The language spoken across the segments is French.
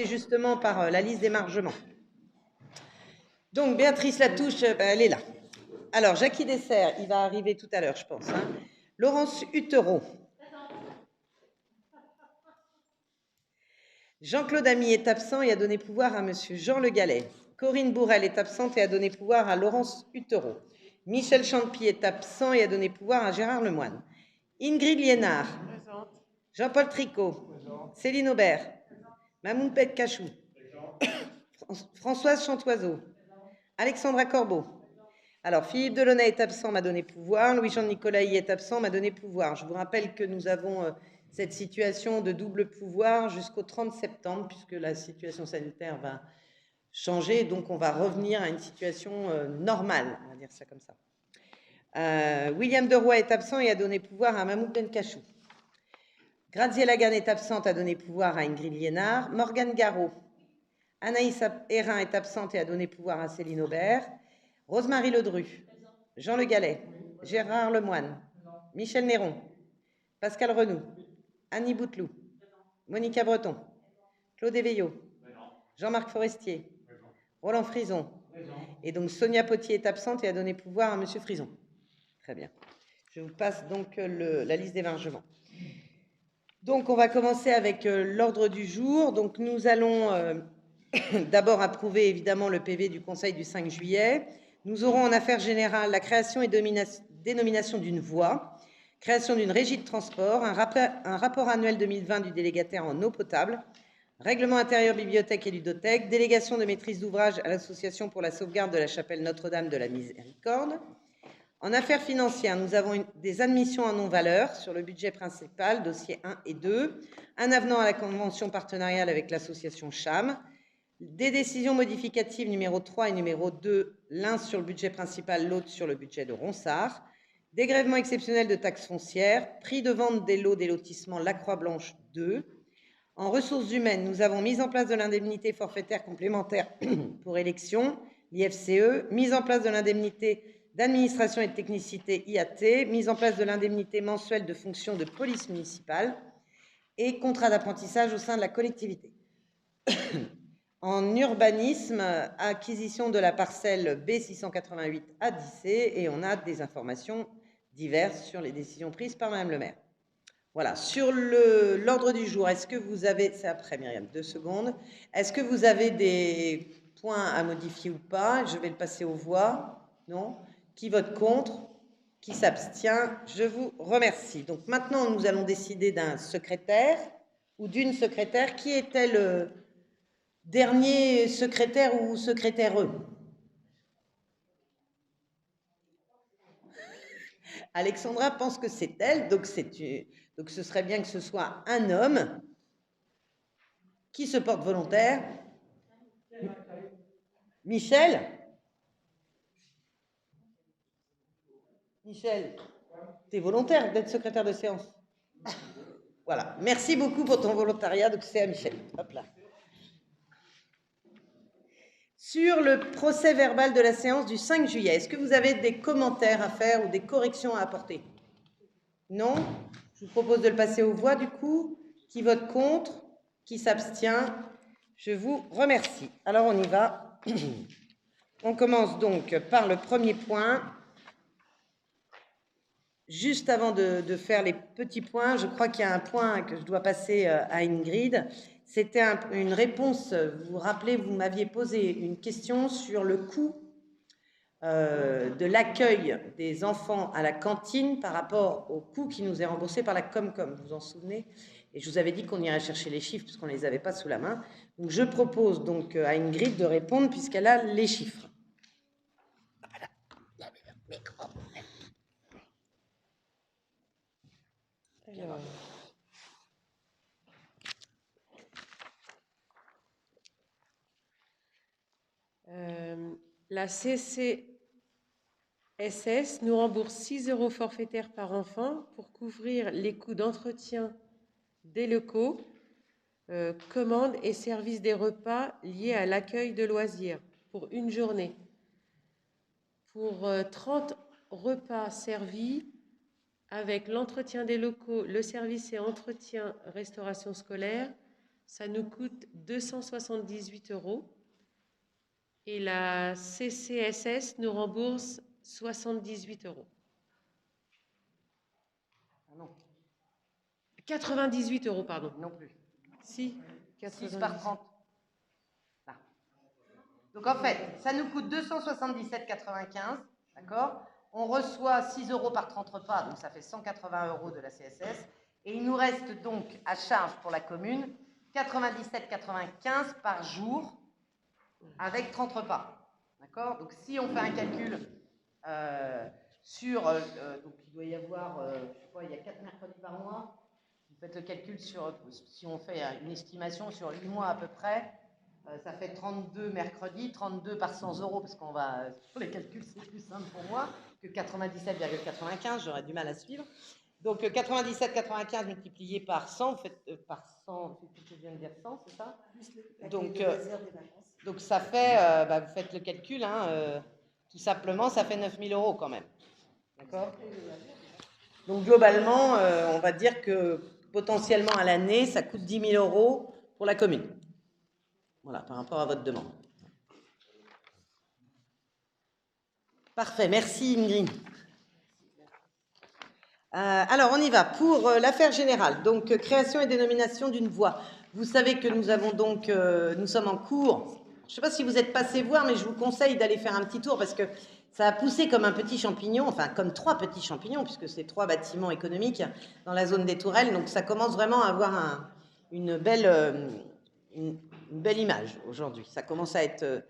justement par la liste d'émargement. Donc, Béatrice Latouche, elle est là. Alors, Jackie Dessert, il va arriver tout à l'heure, je pense. Hein. Laurence Hutereau. Jean-Claude Ami est absent et a donné pouvoir à monsieur Jean Le Gallet. Corinne Bourrel est absente et a donné pouvoir à Laurence Hutereau. Michel Champy est absent et a donné pouvoir à Gérard Lemoine. Ingrid Liénard. Jean-Paul Tricot. Céline Aubert. Mamoun Pet-Cachou. Françoise Chantoiseau. Alexandra Corbeau. Alors, Philippe Delaunay est absent, m'a donné pouvoir. Louis-Jean Nicolaï est absent, m'a donné pouvoir. Je vous rappelle que nous avons cette situation de double pouvoir jusqu'au 30 septembre, puisque la situation sanitaire va changer. Donc, on va revenir à une situation normale, on va dire ça comme ça. William Deroy est absent et a donné pouvoir à Mahmoud Benkachou. Graziella Lagan est absente, a donné pouvoir à Ingrid Liénard. Morgane Garot. Anaïs Hérin est absente et a donné pouvoir à Céline Aubert. Rosemarie Ledru. Jean Le Gallet. Gérard Lemoine. Michel Néron. Pascal Renoux. Annie Bouteloup. Monica Breton. Claude Éveillot. Jean-Marc Forestier. Roland Frison. Et donc Sonia Potier est absente et a donné pouvoir à monsieur Frison. Très bien. Je vous passe donc la liste d'émargement. Donc on va commencer avec l'ordre du jour. Donc nous allons d'abord approuver évidemment le PV du Conseil du 5 juillet. Nous aurons en affaires générales la création et dénomination d'une voie, création d'une régie de transport, un rapport annuel 2020 du délégataire en eau potable, règlement intérieur bibliothèque et ludothèque, délégation de maîtrise d'ouvrage à l'association pour la sauvegarde de la chapelle Notre-Dame de la Miséricorde. En affaires financières, nous avons des admissions en non-valeur sur le budget principal, dossiers 1 et 2, un avenant à la convention partenariale avec l'association CHAM, des décisions modificatives numéro 3 et numéro 2, l'un sur le budget principal, l'autre sur le budget de Ronsard, dégrèvement exceptionnel de taxes foncières, prix de vente des lots des lotissements La Croix-Blanche 2. En ressources humaines, nous avons mise en place de l'indemnité forfaitaire complémentaire pour élection, l'IFCE, mise en place de l'indemnité d'administration et de technicité IAT, mise en place de l'indemnité mensuelle de fonction de police municipale et contrat d'apprentissage au sein de la collectivité. En urbanisme, acquisition de la parcelle B688 à Dissé, et on a des informations diverses sur les décisions prises par Madame le maire. Voilà, sur l'ordre du jour, est-ce que vous avez, c'est après Myriam, 2 secondes, est-ce que vous avez des points à modifier ou pas? Je vais le passer aux voix. Non? Qui vote contre? Qui s'abstient? Je vous remercie. Donc maintenant, nous allons décider d'un secrétaire ou d'une secrétaire. Qui était le dernier secrétaire ou secrétaire? Alexandra pense que c'est elle, donc ce serait bien que ce soit un homme qui se porte volontaire. Michel? Michel, tu es volontaire d'être secrétaire de séance? Voilà, merci beaucoup pour ton volontariat, donc c'est à Michel. Hop là. Sur le procès verbal de la séance du 5 juillet, est-ce que vous avez des commentaires à faire ou des corrections à apporter? Non? Je vous propose de le passer aux voix du coup. Qui vote contre? Qui s'abstient? Je vous remercie. Alors on y va. On commence donc par le premier point. Juste avant de faire les petits points, je crois qu'il y a un point que je dois passer à Ingrid. C'était une réponse, vous vous rappelez, vous m'aviez posé une question sur le coût de l'accueil des enfants à la cantine par rapport au coût qui nous est remboursé par la Comcom, vous vous en souvenez? Et je vous avais dit qu'on irait chercher les chiffres puisqu'on ne les avait pas sous la main. Donc je propose donc à Ingrid de répondre puisqu'elle a les chiffres. Alors... la CCSS nous rembourse 6 € forfaitaires par enfant pour couvrir les coûts d'entretien des locaux, commandes et services des repas liés à l'accueil de loisirs pour une journée. Pour 30 repas servis avec l'entretien des locaux, le service et entretien restauration scolaire, ça nous coûte 278 € et la CCSS nous rembourse 78 €. Ah non, 98 €, pardon. non plus. Si, 6 par 30. Là. Donc en fait, ça nous coûte 277,95, d'accord? On reçoit 6 € par 30 repas, donc ça fait 180 € de la CSS. Et il nous reste donc à charge pour la commune 97,95 par jour avec 30 repas. D'accord? Donc si on fait un calcul donc il doit y avoir, je sais pas, il y a 4 mercredis par mois. Vous faites le calcul sur, si on fait une estimation sur 8 mois à peu près, ça fait 32 mercredis, 32 par 100 €, parce qu'on va, pour les calculs c'est plus simple pour moi que 97,95, j'aurais du mal à suivre. Donc 97,95 multiplié par 100, vous faites par 100, je viens de dire 100, c'est ça? Donc ça fait, vous faites le calcul, hein, tout simplement, ça fait 9 000 € quand même. D'accord? Donc globalement, on va dire que potentiellement à l'année, ça coûte 10 000 € pour la commune. Voilà, par rapport à votre demande. Parfait, merci Ingrid. Alors, on y va pour l'affaire générale. Donc, création et dénomination d'une voie. Vous savez que nous avons donc, nous sommes en cours. Je ne sais pas si vous êtes passé voir, mais je vous conseille d'aller faire un petit tour parce que ça a poussé comme un petit champignon, enfin comme 3 petits champignons, puisque c'est 3 bâtiments économiques dans la zone des Tourelles. Donc, ça commence vraiment à avoir une belle image aujourd'hui. Ça commence à être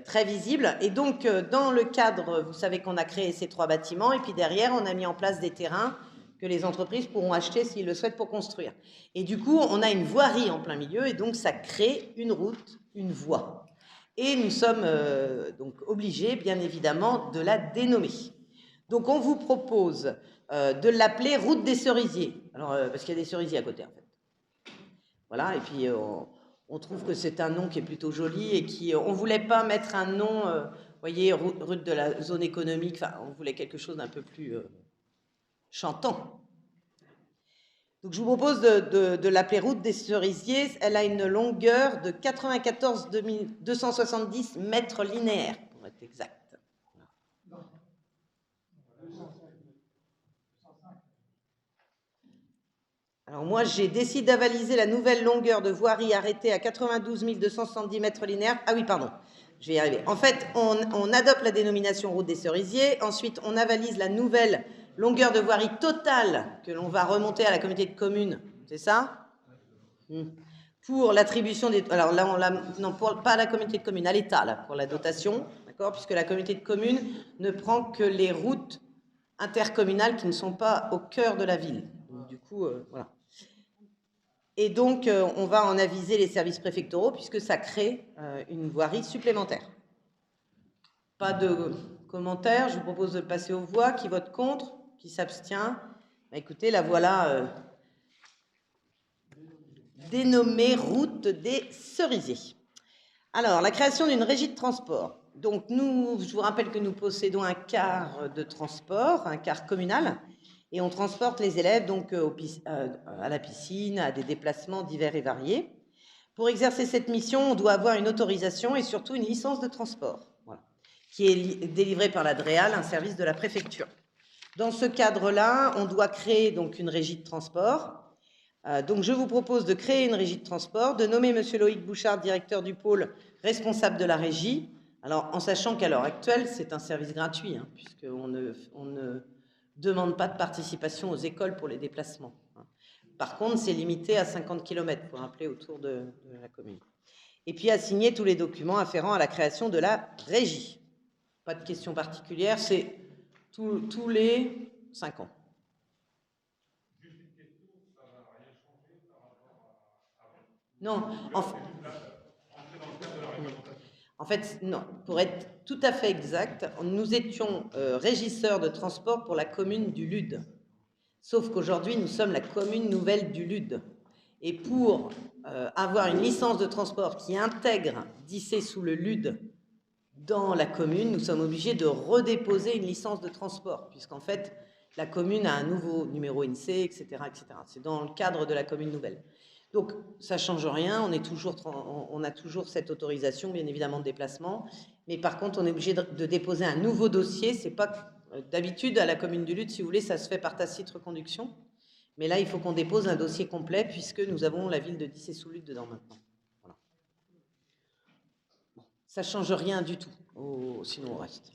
très visible. Et donc, dans le cadre, vous savez qu'on a créé ces 3 bâtiments, et puis derrière, on a mis en place des terrains que les entreprises pourront acheter s'ils le souhaitent pour construire. Et du coup, on a une voirie en plein milieu, et donc ça crée une route, une voie. Et nous sommes donc obligés, bien évidemment, de la dénommer. Donc, on vous propose de l'appeler route des cerisiers. Alors, parce qu'il y a des cerisiers à côté, en fait. Voilà, et puis on trouve que c'est un nom qui est plutôt joli et qui, on ne voulait pas mettre un nom, vous voyez, route de la zone économique, enfin, on voulait quelque chose d'un peu plus chantant. Donc je vous propose de l'appeler route des cerisiers. Elle a une longueur de 94 270 mètres linéaires, pour être exact. Alors moi, j'ai décidé d'avaliser la nouvelle longueur de voirie arrêtée à 92 270 mètres linéaires. Ah oui, pardon, je vais y arriver. En fait, on adopte la dénomination route des cerisiers. Ensuite, on avalise la nouvelle longueur de voirie totale que l'on va remonter à la communauté de communes. C'est ça? Pour l'attribution des... Alors là, non, pas à la communauté de communes, à l'État, là, pour la dotation, d'accord? Puisque la communauté de communes ne prend que les routes intercommunales qui ne sont pas au cœur de la ville. Donc, du coup, voilà. Et donc, on va en aviser les services préfectoraux puisque ça crée une voirie supplémentaire. Pas de commentaires, je vous propose de passer aux voix. Qui vote contre? Qui s'abstient? Écoutez, la voilà dénommée route des cerisiers. Alors, la création d'une régie de transport. Donc, je vous rappelle que nous possédons un car de transport, un car communal, et on transporte les élèves donc à la piscine, à des déplacements divers et variés. Pour exercer cette mission, on doit avoir une autorisation et surtout une licence de transport, voilà, qui est délivrée par la DREAL, un service de la préfecture. Dans ce cadre-là, on doit créer donc une régie de transport. Donc, je vous propose de créer une régie de transport, de nommer monsieur Loïc Bouchard, directeur du pôle, responsable de la régie. Alors, en sachant qu'à l'heure actuelle, c'est un service gratuit, hein, puisqu'on ne demande pas de participation aux écoles pour les déplacements. Par contre, c'est limité à 50 km, pour rappeler, autour de la commune. Et puis, à signer tous les documents afférents à la création de la régie. Pas de questions particulières, c'est tous les 5 ans. Non, en fait, non. Pour être tout à fait exact, nous étions régisseurs de transport pour la commune du Lude. Sauf qu'aujourd'hui, nous sommes la commune nouvelle du Lude. Et pour avoir une licence de transport qui intègre Dissay-sous-le-Lude dans la commune, nous sommes obligés de redéposer une licence de transport, puisqu'en fait, la commune a un nouveau numéro INSEE, etc., etc. C'est dans le cadre de la commune nouvelle. Donc, ça ne change rien, on a toujours cette autorisation, bien évidemment, de déplacement. Mais par contre, on est obligé de déposer un nouveau dossier. C'est pas d'habitude, à la commune du Luth, si vous voulez, ça se fait par tacite reconduction. Mais là, il faut qu'on dépose un dossier complet puisque nous avons la ville de Dissay-sous-Luth dedans maintenant. Voilà. Bon, ça ne change rien du tout, sinon on reste.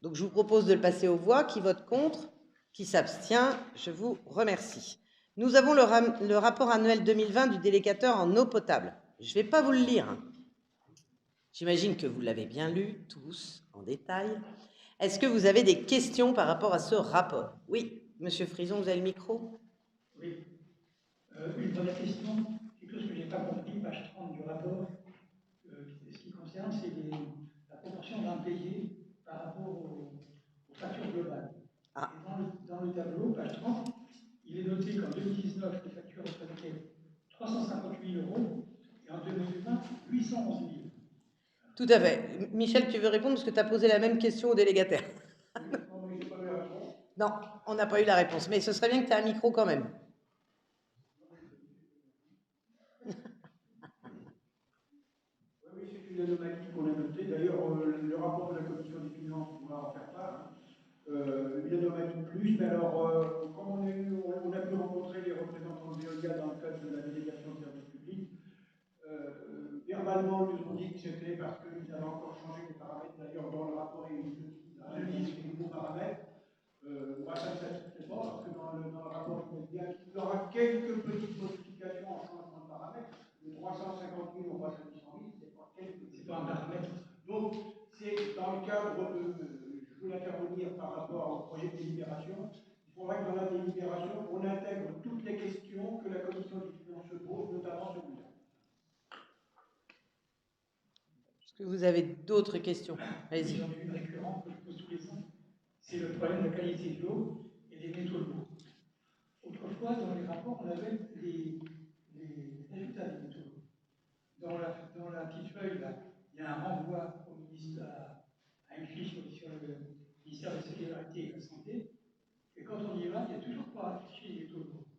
Donc, je vous propose de le passer aux voix. Qui vote contre? Qui s'abstient? Je vous remercie. Nous avons le rapport annuel 2020 du délégateur en eau potable. Je ne vais pas vous le lire. J'imagine que vous l'avez bien lu, tous, en détail. Est-ce que vous avez des questions par rapport à ce rapport? Oui, Monsieur Frison, vous avez le micro? Oui. Une première question, quelque chose que je n'ai pas compris, page 30 du rapport. Ce qui concerne, c'est la proportion d'impayés par rapport aux factures globales. Ah. Et dans le tableau, page 30, il est noté qu'en 2019, les factures représentaient 350 000 € et en 2020, 811 000. Tout à fait. Michel, tu veux répondre parce que tu as posé la même question au délégataire. Non, on n'a pas eu la réponse, mais ce serait bien que tu aies un micro quand même. Oui, c'est une anomalie qu'on a notée. D'ailleurs, le rapport de la commission des finances pourra en faire part. Une anomalie de plus, mais alors, comme on a pu rencontrer les représentants de Veolia dans le cadre de la délégation de service public, verbalement, ils nous ont dit que c'était parce qu'ils avaient encore changé les paramètres. D'ailleurs, dans le rapport, il y a des nouveaux paramètres. Moi, ça ne me satisfait pas, parce que dans le rapport, il y aura quelques petites modifications en changement de paramètres. De 350 000 au 300 000, c'est pas un paramètre. Donc, c'est dans le cadre de. Je veux intervenir par rapport au projet de délibération. Il faudrait que dans la délibération, on intègre toutes les questions que la commission des finances se pose, notamment celui-là. Est-ce que vous avez d'autres questions? Allez-y. J'en ai une récurrente que je pose tous les ans. C'est le problème de la qualité de l'eau et des métaux lourds. Autrefois, dans les rapports, on avait les résultats des métaux lourds. Dans la petite feuille, là, il y a un renvoi au ministre, à une fiche sur le ministère de la Sécurité et de la Santé. Et quand on y va, il n'y a toujours pas affiché les métaux lourds.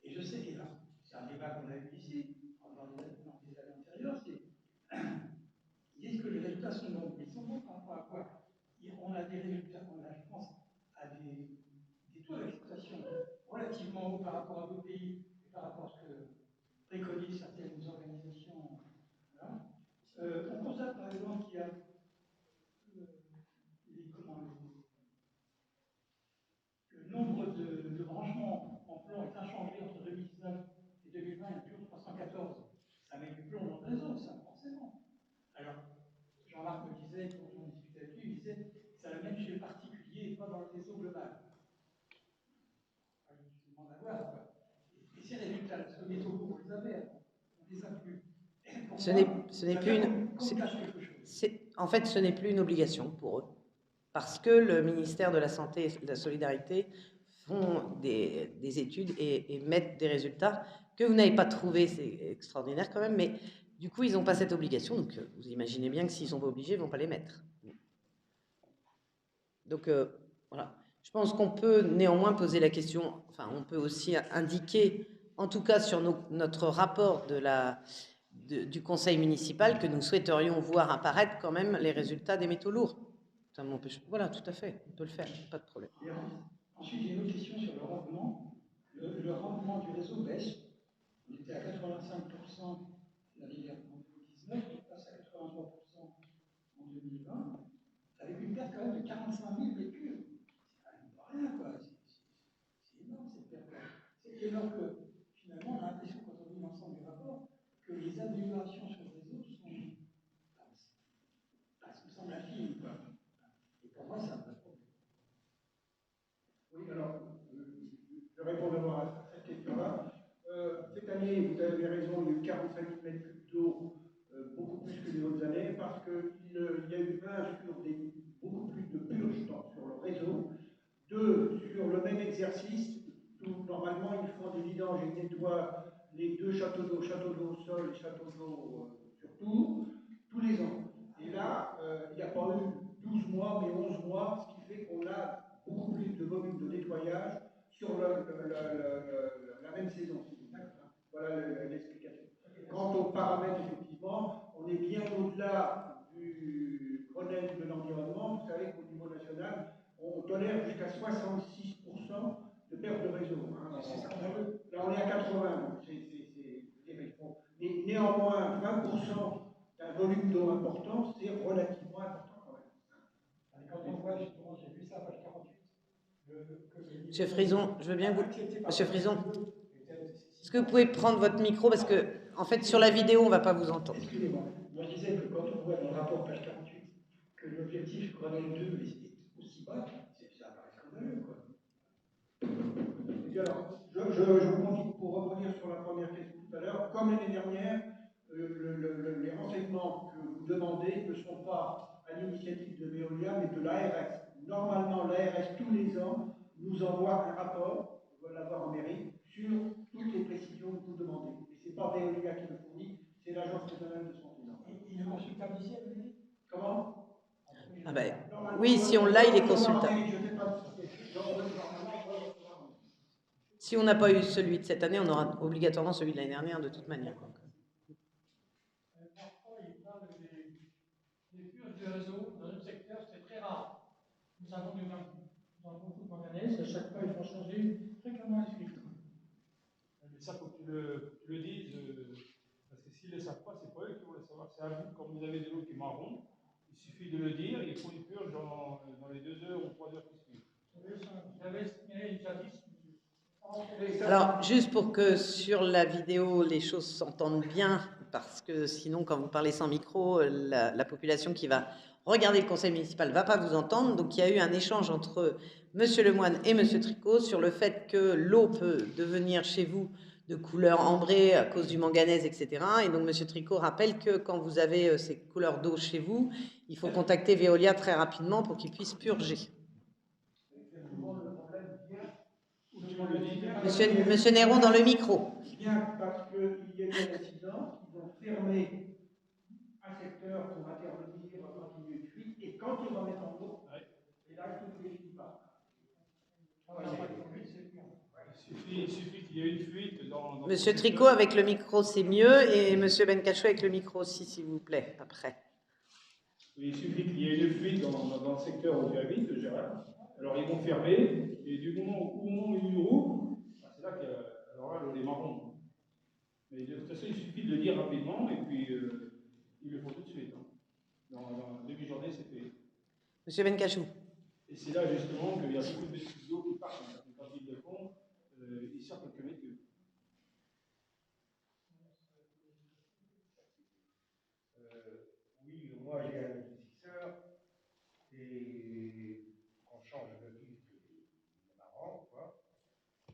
Et je sais, et là, c'est un débat qu'on a eu ici, dans des années antérieures, ils disent que les résultats sont bons. Ils sont bons par rapport à quoi? On a des résultats, je pense, à des taux d'exploitation relativement hauts par rapport à d'autres pays et par rapport à ce que préconisent certaines organisations. Voilà. On constate par exemple qu'il y a le nombre de branchements en plomb est inchangé entre 2019 et 2020, il y a toujours 314. Ça met du plomb dans le réseau, ça, forcément. Alors, Jean-Marc me disait, quand on discutait avec lui, il disait ça le mène chez le particulier et pas dans le réseau global. Je demande à voir. Et ces résultats, ce métaux lourds, on les avait, on les a plus. Ce n'est plus une. En fait, ce n'est plus une obligation pour eux, parce que le ministère de la Santé et de la Solidarité font des études et mettent des résultats que vous n'avez pas trouvés, c'est extraordinaire quand même, mais du coup, ils n'ont pas cette obligation, donc vous imaginez bien que s'ils ne sont pas obligés, ils ne vont pas les mettre. Donc, voilà. Je pense qu'on peut néanmoins poser la question, enfin, on peut aussi indiquer, en tout cas sur notre rapport du conseil municipal, que nous souhaiterions voir apparaître quand même les résultats des métaux lourds. Ça m'empêche. Voilà, tout à fait, on peut le faire, pas de problème. Ensuite, j'ai une autre question sur le rendement. Le rendement du réseau baisse. On était à 85% l'année dernière, en 2019, on passe à 83% en 2020, avec une perte quand même de 45 000 mètres cubes. C'est quand même pas rien, quoi. C'est énorme cette perte-là. C'est énorme que finalement, on a l'impression, quand on lit l'ensemble du rapport, que les améliorations sur le réseau me semblent infimes, quoi. Et pour moi, c'est un vrai problème. Oui, alors, je réponds d'abord à cette question-là. Cette année, vous avez raison, il y a eu 45 000 mètres cubes d'eau, beaucoup plus que les autres années, parce qu'il y a eu beaucoup plus de purges sur le réseau. Deux, sur le même exercice, où normalement ils font des vidanges et nettoient les deux châteaux d'eau au sol et châteaux d'eau sur tour, tous les ans. Et là, il n'y a pas eu 12 mois, mais 11 mois, ce qui fait qu'on a beaucoup plus de volume de nettoyage sur la même saison. Voilà l'explication. cas du Grenelle de l'environnement, vous savez qu'au niveau national, on tolère jusqu'à 66% de perte de réseau. Hein. Là, on est à 80. Mais néanmoins, 20% d'un volume d'eau important, c'est relativement important quand même. Quand on voit, justement, j'ai vu ça, page 48. Monsieur Frison, je veux bien vous... Monsieur Frison, est-ce que vous pouvez prendre votre micro parce que, en fait, sur la vidéo, on ne va pas vous entendre. Excusez-moi. Moi, je disais que quand on voit dans le rapport, page 48, que l'objectif Grenelle 2 est aussi bas, ça paraît scandaleux, quoi. Et puis alors, je vous profite pour rebondir sur la première question tout à l'heure. Comme l'année dernière, les renseignements que vous demandez ne sont pas à l'initiative de Veolia, mais de l'ARS. Normalement, l'ARS, tous les ans, nous envoie un rapport, on va l'avoir en mairie, sur toutes les précisions que vous demandez. Et ce n'est pas Veolia qui le fournit, c'est l'Agence régionale de santé. Il est consultable ici, vous dites ? Comment ? Ah ben, oui, si on l'a, il est consultable. Si on n'a pas eu celui de cette année, on aura obligatoirement celui de l'année dernière, de toute manière. Parfois, il parle des purges du réseau. Dans notre secteur, c'est très rare. Nous avons beaucoup de manganèse. À chaque fois, il faut changer fréquemment les filtres. Mais ça, il faut que tu le dises. Parce que s'ils ne le savent pas, c'est pas eux qui vont le savoir. C'est à vous, quand vous avez de l'eau qui est marron. Il suffit de le dire, il faut une purge dans les 2 heures ou 3 heures qui suivent. J'avais signalé jadis. Alors, juste pour que sur la vidéo, les choses s'entendent bien, parce que sinon, quand vous parlez sans micro, la population qui va regarder le conseil municipal ne va pas vous entendre. Donc, il y a eu un échange entre Monsieur Lemoine et Monsieur Tricot sur le fait que l'eau peut devenir chez vous de couleur ambrée à cause du manganèse, etc. Et donc, Monsieur Tricot rappelle que quand vous avez ces couleurs d'eau chez vous, il faut contacter Veolia très rapidement pour qu'ils puissent purger. Monsieur Néron, dans le micro. Bien parce qu'il y a eu un accident, ils ont fermé un secteur pour intervenir quand il y a eu une fuite, et quand ils remettent en eau, et là, tout ne définit pas. Il suffit qu'il y ait une fuite dans Monsieur Tricot, avec le micro, c'est mieux, et Monsieur Bencachou avec le micro aussi, s'il vous plaît, après. Il suffit qu'il y ait une fuite dans le secteur où j'habite, Gérard. Alors ils vont fermer, et du moment où ils roulent, c'est là que alors là, l'eau est marron. Mais de toute façon, il suffit de le dire rapidement, et puis ils le font tout de suite. Hein. Dans la demi-journée, c'est fait. Monsieur Bencachou. Et c'est là justement qu'il y a beaucoup de véhicules d'eau qui partent. Quand ils le font, ils sortent quelques mètres. Oui, moi j'ai un investisseur et on change le filtre, il est marrant, quoi.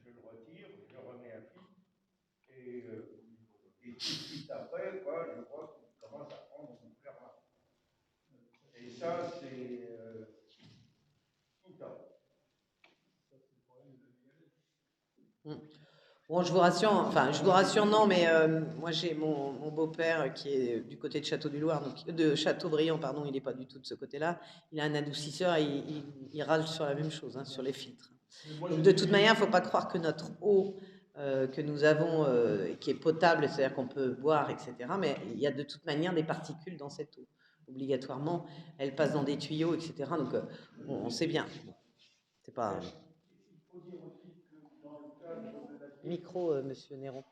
Je le retire, je remets un filtre et tout de suite après, quoi, je vois qu'il commence à prendre une couleur marron. Et ça, c'est tout le temps. Bon, je vous rassure non, mais moi j'ai mon beau-père qui est du côté de Château-du-Loir, donc de Châteaubriand, pardon, il n'est pas du tout de ce côté-là. Il a un adoucisseur et il râle sur la même chose, hein, sur les filtres. Donc de toute manière, il ne faut pas croire que notre eau que nous avons, qui est potable, c'est-à-dire qu'on peut boire, etc., mais il y a de toute manière des particules dans cette eau. Obligatoirement, elle passe dans des tuyaux, etc., donc on sait bien. C'est pas... Micro, Monsieur Néron.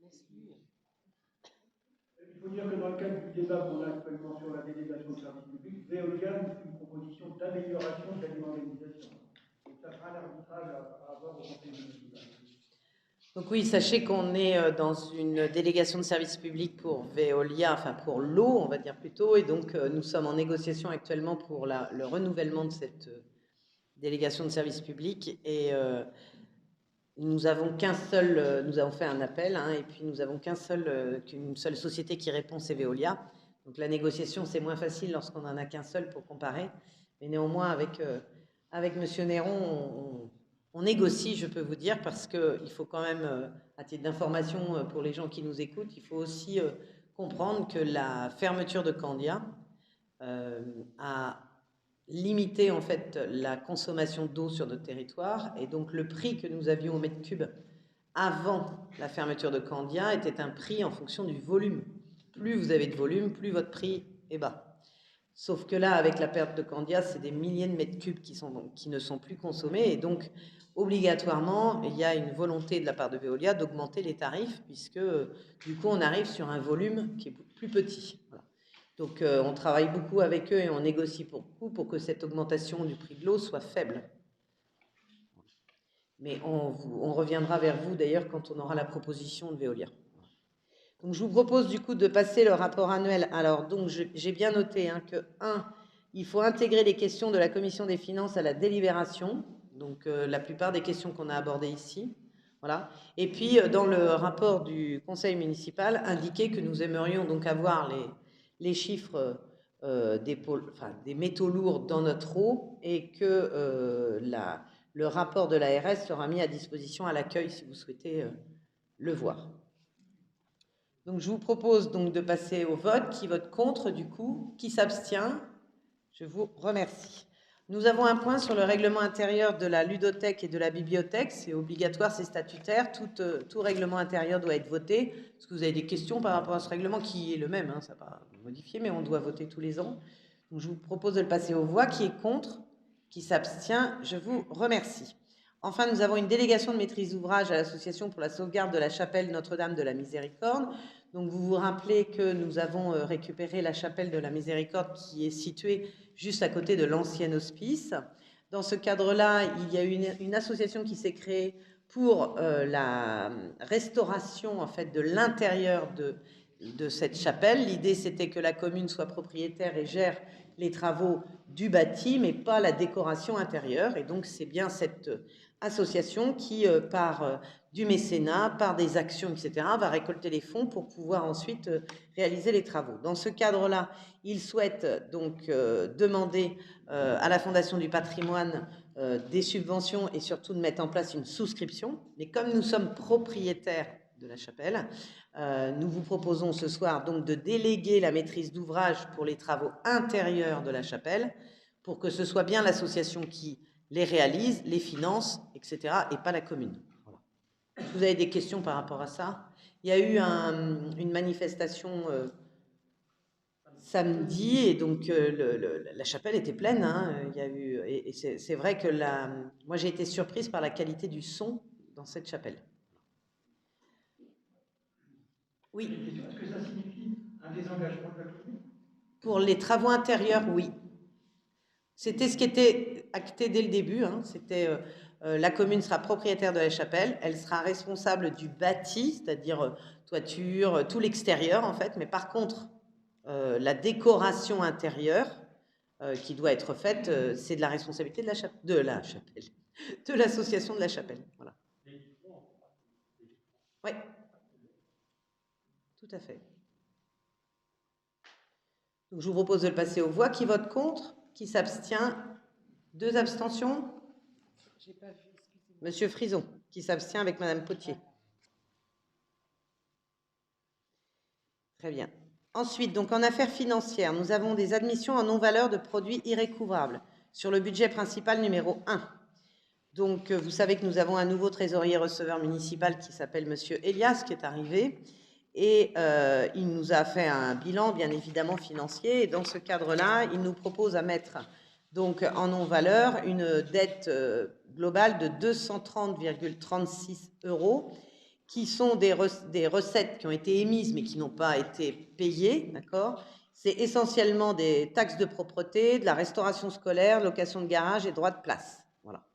Il faut dire que dans le cadre du débat qu'on a actuellement sur la délégation de service public, Veolia nous fait une proposition d'amélioration de l'organisation. Donc ça sera un arbitrage à avoir au conseil municipal. Donc oui, sachez qu'on est dans une délégation de service public pour Veolia, enfin pour l'eau, on va dire plutôt, et donc nous sommes en négociation actuellement pour le renouvellement de cette délégation de service public, et nous avons nous avons fait un appel, hein, et puis nous avons qu'une seule société qui répond, c'est Veolia. Donc la négociation, c'est moins facile lorsqu'on n'en a qu'un seul pour comparer, mais néanmoins avec Monsieur Néron, on négocie, je peux vous dire, parce qu'il faut quand même, à titre d'information pour les gens qui nous écoutent, il faut aussi comprendre que la fermeture de Candia a limiter en fait la consommation d'eau sur notre territoire, et donc le prix que nous avions au mètre cube avant la fermeture de Candia était un prix en fonction du volume plus vous avez de volume, plus votre prix est bas. Sauf que là, avec la perte de Candia, c'est des milliers de mètres cubes qui ne sont plus consommés. Et donc, obligatoirement, il y a une volonté de la part de Veolia d'augmenter les tarifs, puisque du coup, on arrive sur un volume qui est plus petit. Voilà. Donc, on travaille beaucoup avec eux et on négocie beaucoup pour que cette augmentation du prix de l'eau soit faible. Mais on reviendra vers vous, d'ailleurs, quand on aura la proposition de Veolia. Donc, je vous propose du coup de passer le rapport annuel. Alors, donc, j'ai bien noté que, il faut intégrer les questions de la Commission des finances à la délibération. Donc, la plupart des questions qu'on a abordées ici. Voilà. Et puis, dans le rapport du conseil municipal, indiquer que nous aimerions donc avoir les chiffres des métaux lourds dans notre eau et que le rapport de l'ARS sera mis à disposition à l'accueil si vous souhaitez le voir. Donc, je vous propose donc de passer au vote. Qui vote contre, du coup? Qui s'abstient? Je vous remercie. Nous avons un point sur le règlement intérieur de la ludothèque et de la bibliothèque. C'est obligatoire, c'est statutaire. Tout règlement intérieur doit être voté. Est-ce que vous avez des questions par rapport à ce règlement qui est le même, ça va pas modifier, mais on doit voter tous les ans. Donc, je vous propose de le passer aux voix. Qui est contre? Qui s'abstient? Je vous remercie. Enfin, nous avons une délégation de maîtrise d'ouvrage à l'Association pour la sauvegarde de la chapelle Notre-Dame de la Miséricorde. Donc, vous vous rappelez que nous avons récupéré la chapelle de la Miséricorde qui est située juste à côté de l'ancien hospice. Dans ce cadre-là, il y a une association qui s'est créée pour la restauration en fait, de l'intérieur de cette chapelle. L'idée, c'était que la commune soit propriétaire et gère les travaux du bâti, mais pas la décoration intérieure. Et donc, c'est bien cette association qui, par du mécénat, par des actions, etc., va récolter les fonds pour pouvoir ensuite réaliser les travaux. Dans ce cadre-là, il souhaite donc demander à la Fondation du patrimoine des subventions et surtout de mettre en place une souscription. Mais comme nous sommes propriétaires de la chapelle, nous vous proposons ce soir donc de déléguer la maîtrise d'ouvrage pour les travaux intérieurs de la chapelle pour que ce soit bien l'association qui les réalise, les finance, etc., et pas la commune. Voilà. Vous avez des questions par rapport à ça? Il y a eu une manifestation samedi, et donc la chapelle était pleine. Il y a eu, et c'est vrai que moi j'ai été surprise par la qualité du son dans cette chapelle. Oui. Est-ce que ça signifie un désengagement de la commune? Pour les travaux intérieurs, oui. C'était ce qui était acté dès le début. C'était la commune sera propriétaire de la chapelle, elle sera responsable du bâti, c'est-à-dire toiture, tout l'extérieur en fait. Mais par contre, la décoration intérieure qui doit être faite, c'est de la responsabilité de de l'association de la chapelle. Voilà. Oui, tout à fait. Donc, je vous propose de le passer aux voix. Qui vote contre? Qui s'abstient? 2 abstentions? J'ai pas vu, excusez-moi. Monsieur Frison, qui s'abstient avec Madame Potier. Très bien. Ensuite, donc en affaires financières, nous avons des admissions en non-valeur de produits irrécouvrables sur le budget principal numéro 1. Donc, vous savez que nous avons un nouveau trésorier receveur municipal qui s'appelle Monsieur Elias, qui est arrivé. Et il nous a fait un bilan, bien évidemment, financier. Et dans ce cadre-là, il nous propose à mettre donc en non-valeur une dette globale de 230,36 €, qui sont des recettes qui ont été émises mais qui n'ont pas été payées, d'accord? C'est essentiellement des taxes de propreté, de la restauration scolaire, location de garage et droit de place. Voilà.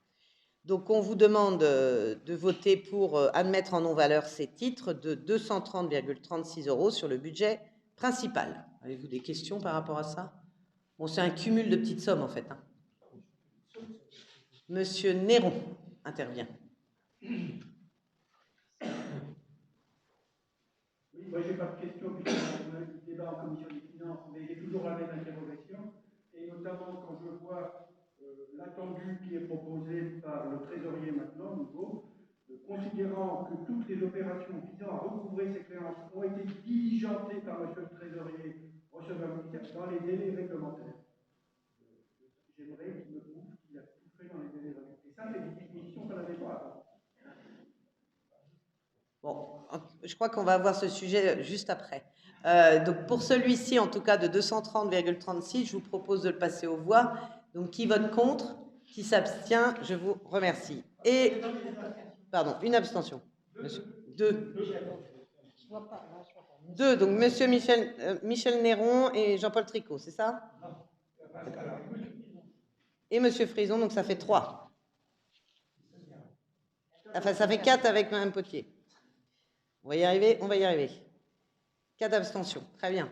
Donc, on vous demande de voter pour admettre en non-valeur ces titres de 230,36 € sur le budget principal. Avez-vous des questions par rapport à ça? Bon, c'est un cumul de petites sommes, en fait. Monsieur Néron intervient. Oui, moi, je n'ai pas de questions puisqu'on a eu le débat en commission des finances, mais j'ai toujours la même interrogation, et notamment quand je vois l'attendu qui est proposé par le trésorier maintenant, nouveau, considérant que toutes les opérations visant à recouvrer ces créances ont été diligentées par monsieur le trésorier receveur municipal dans les délais réglementaires. J'aimerais qu'il me prouve qu'il a tout fait dans les délais réglementaires. Et ça, c'est une définition qu'on n'avait pas avant. Bon, je crois qu'on va avoir ce sujet juste après. Donc pour celui-ci, en tout cas de 230,36, je vous propose de le passer aux voix. Donc qui vote contre? Qui s'abstient? Je vous remercie. Et, pardon, une abstention. Monsieur, deux. Deux, donc Monsieur Michel Néron et Jean-Paul Tricot, c'est ça? Et Monsieur Frison, donc ça fait 3. Enfin, ça fait 4 avec Mme Potier. On va y arriver, on va y arriver. 4 abstentions, très bien.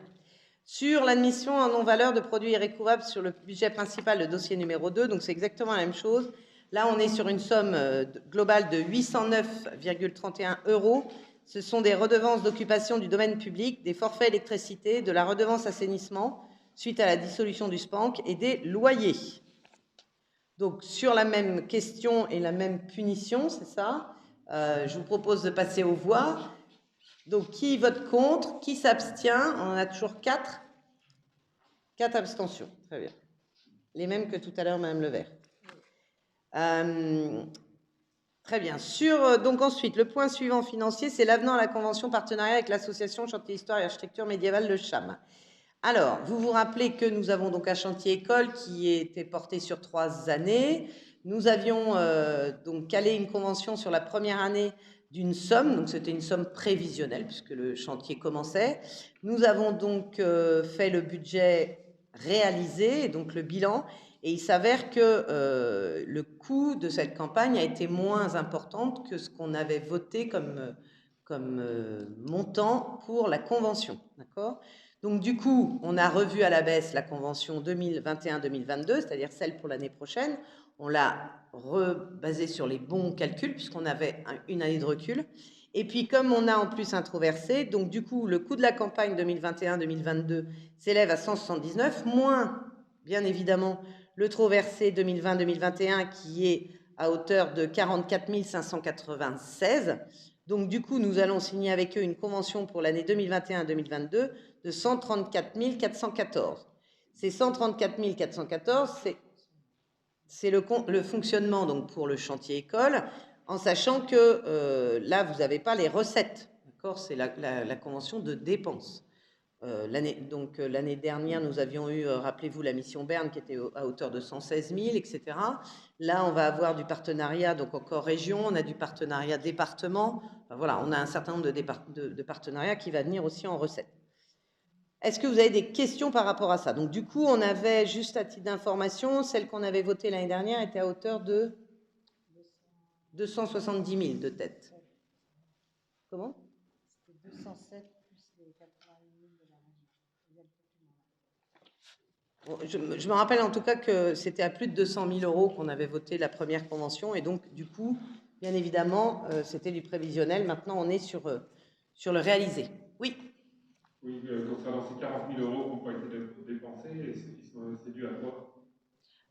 Sur l'admission en non-valeur de produits irrécouvrables sur le budget principal, le dossier numéro 2, donc c'est exactement la même chose. Là, on est sur une somme globale de 809,31 €. Ce sont des redevances d'occupation du domaine public, des forfaits électricité, de la redevance assainissement, suite à la dissolution du SPANC, et des loyers. Donc, sur la même question et la même punition, c'est ça, je vous propose de passer aux voix. Donc, qui vote contre? Qui s'abstient? On en a toujours 4. 4 abstentions. Très bien. Les mêmes que tout à l'heure, Madame Levert. Très bien. Donc ensuite, le point suivant financier, c'est l'avenant à la convention partenariat avec l'association Chantier Histoire et Architecture Médiévale Le Cham. Alors, vous vous rappelez que nous avons donc un chantier école qui était porté sur 3 années. Nous avions donc calé une convention sur la première année d'une somme, donc c'était une somme prévisionnelle puisque le chantier commençait. Nous avons donc fait le budget réalisé, donc le bilan, et il s'avère que le coût de cette campagne a été moins important que ce qu'on avait voté comme montant pour la convention, d'accord ? Donc du coup, on a revu à la baisse la convention 2021-2022, c'est-à-dire celle pour l'année prochaine. On l'a rebasée sur les bons calculs puisqu'on avait une année de recul. Et puis comme on a en plus un trop versé, donc du coup, le coût de la campagne 2021-2022 s'élève à 179, moins bien évidemment le trop versé 2020-2021 qui est à hauteur de 44 596. Donc du coup, nous allons signer avec eux une convention pour l'année 2021-2022 de 134 414. Ces 134 414, c'est le fonctionnement donc pour le chantier école, en sachant que là, vous n'avez pas les recettes. D'accord, c'est la convention de dépenses. L'année dernière, nous avions eu, rappelez-vous, la mission Berne qui était à hauteur de 116 000, etc. Là, on va avoir du partenariat, donc encore région, on a du partenariat département. Enfin, voilà, on a un certain nombre de partenariats qui va venir aussi en recettes. Est-ce que vous avez des questions par rapport à ça? Donc du coup, on avait, juste à titre d'information, celle qu'on avait votée l'année dernière était à hauteur de 270 000 de tête. Comment? C'était 207 plus les 80 000 de la région. Bon, je me rappelle en tout cas que c'était à plus de 200 000 € qu'on avait voté la première convention. Et donc, du coup, bien évidemment, c'était du prévisionnel. Maintenant, on est sur le réalisé. Oui. Oui, concernant ces 40 000 € qui n'ont pas été dépensés, c'est dû à quoi?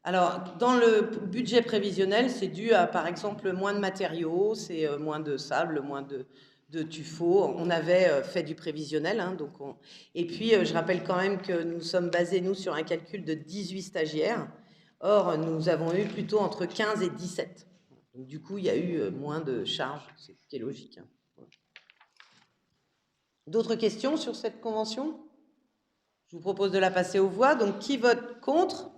Alors, dans le budget prévisionnel, c'est dû à, par exemple, moins de matériaux, c'est moins de sable, moins de tuffeau. On avait fait du prévisionnel, hein, et puis je rappelle quand même que nous sommes basés, nous, sur un calcul de 18 stagiaires. Or, nous avons eu plutôt entre 15 et 17. Donc, du coup, il y a eu moins de charges, ce qui est logique. Hein. D'autres questions sur cette convention? Je vous propose de la passer aux voix. Donc, qui vote contre?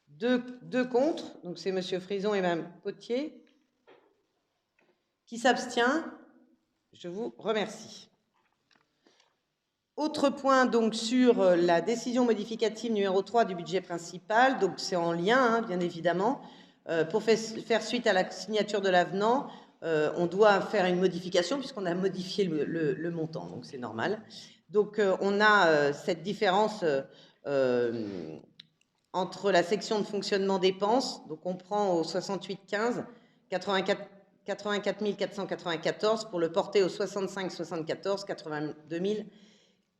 Deux contre, donc c'est Monsieur Frison et Mme Potier. Qui s'abstient? Je vous remercie. Autre point donc sur la décision modificative numéro 3 du budget principal, donc c'est en lien, hein, bien évidemment. Pour faire suite à la signature de l'avenant, on doit faire une modification puisqu'on a modifié le montant, donc c'est normal. Donc on a cette différence entre la section de fonctionnement dépenses, donc on prend au 68-15, 84 494 pour le porter au 65-74, 82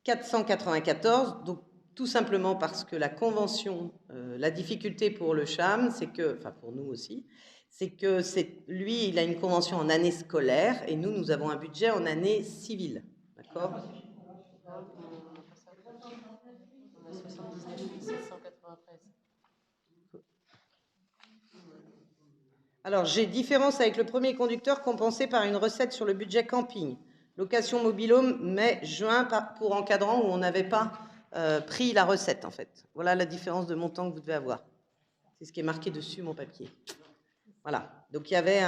494. Donc tout simplement parce que la convention, la difficulté pour le CHAM, c'est que, enfin pour nous aussi, c'est que lui, il a une convention en année scolaire et nous avons un budget en année civile. D'accord ? On a 79 693. Alors, j'ai différence avec le premier conducteur compensé par une recette sur le budget camping. Location mobilhome, mai-juin pour encadrant où on n'avait pas pris la recette, en fait. Voilà la différence de montant que vous devez avoir. C'est ce qui est marqué dessus, mon papier. Voilà. Donc, il y avait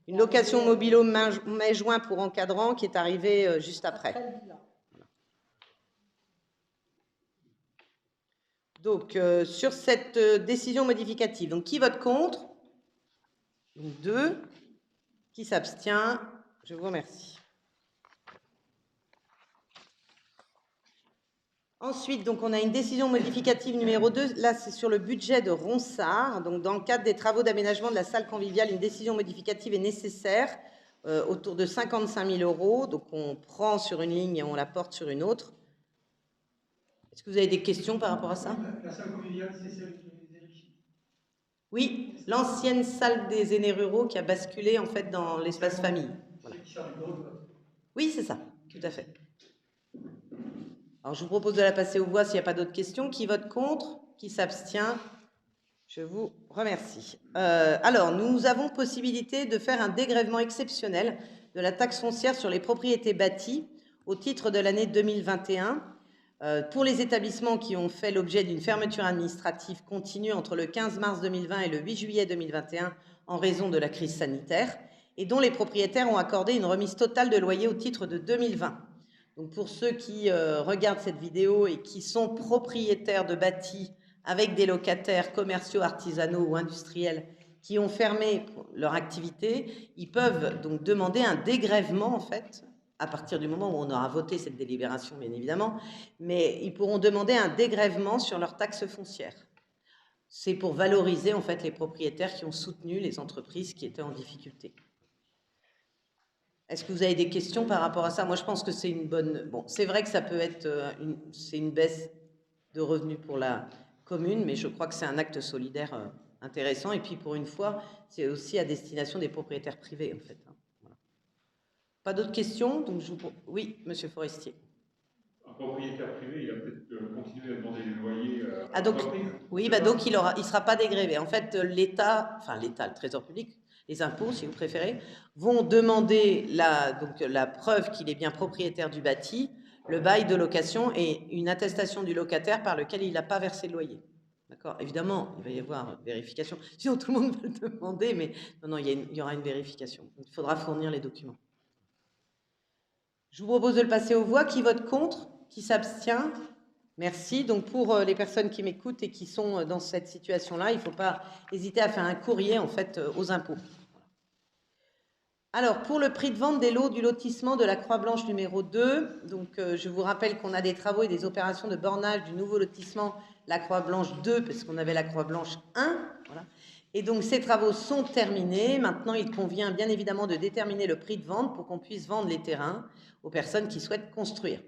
une location mobilhome mai-juin pour encadrant qui est arrivée juste après. Donc, sur cette décision modificative, donc qui vote contre? Donc 2. Qui s'abstient? Je vous remercie. Ensuite, donc, on a une décision modificative numéro 2. Là, c'est sur le budget de Ronsard. Donc, dans le cadre des travaux d'aménagement de la salle conviviale, une décision modificative est nécessaire autour de 55 000 €. Donc, on prend sur une ligne et on la porte sur une autre. Est-ce que vous avez des questions par rapport à ça? La salle conviviale, c'est celle des élections. Oui, l'ancienne salle des aînés ruraux qui a basculé en fait dans l'espace famille. Voilà. Oui, c'est ça, tout à fait. Alors, je vous propose de la passer aux voix s'il n'y a pas d'autres questions. Qui vote contre? Qui s'abstient? Je vous remercie. Alors, nous avons possibilité de faire un dégrèvement exceptionnel de la taxe foncière sur les propriétés bâties au titre de l'année 2021 pour les établissements qui ont fait l'objet d'une fermeture administrative continue entre le 15 mars 2020 et le 8 juillet 2021 en raison de la crise sanitaire et dont les propriétaires ont accordé une remise totale de loyer au titre de 2020. Donc pour ceux qui regardent cette vidéo et qui sont propriétaires de bâtis avec des locataires commerciaux, artisanaux ou industriels qui ont fermé leur activité, ils peuvent donc demander un dégrèvement en fait, à partir du moment où on aura voté cette délibération bien évidemment, mais ils pourront demander un dégrèvement sur leur taxe foncière. C'est pour valoriser en fait les propriétaires qui ont soutenu les entreprises qui étaient en difficulté. Est-ce que vous avez des questions par rapport à ça? Moi, je pense que c'est une bonne... Bon, c'est vrai que ça peut être c'est une baisse de revenus pour la commune, mais je crois que c'est un acte solidaire intéressant. Et puis, pour une fois, c'est aussi à destination des propriétaires privés, en fait. Voilà. Pas d'autres questions? Donc, oui, Monsieur Forestier. Un propriétaire privé, il a peut-être continué à demander les loyers à l'entreprise. Donc, il ne sera pas dégrévé. En fait, l'État, le Trésor public, les impôts, si vous préférez, vont demander la preuve qu'il est bien propriétaire du bâti, le bail de location et une attestation du locataire par lequel il n'a pas versé le loyer. D'accord? Évidemment, il va y avoir vérification. Sinon, tout le monde va le demander, mais non, il y aura une vérification. Donc, il faudra fournir les documents. Je vous propose de le passer aux voix. Qui vote contre? Qui s'abstient? Merci. Donc, pour les personnes qui m'écoutent et qui sont dans cette situation-là, il ne faut pas hésiter à faire un courrier, en fait, aux impôts. Alors, pour le prix de vente des lots du lotissement de la Croix-Blanche numéro 2, donc, je vous rappelle qu'on a des travaux et des opérations de bornage du nouveau lotissement la Croix-Blanche 2, parce qu'on avait la Croix-Blanche 1. Voilà. Et donc, ces travaux sont terminés. Maintenant, il convient bien évidemment de déterminer le prix de vente pour qu'on puisse vendre les terrains aux personnes qui souhaitent construire.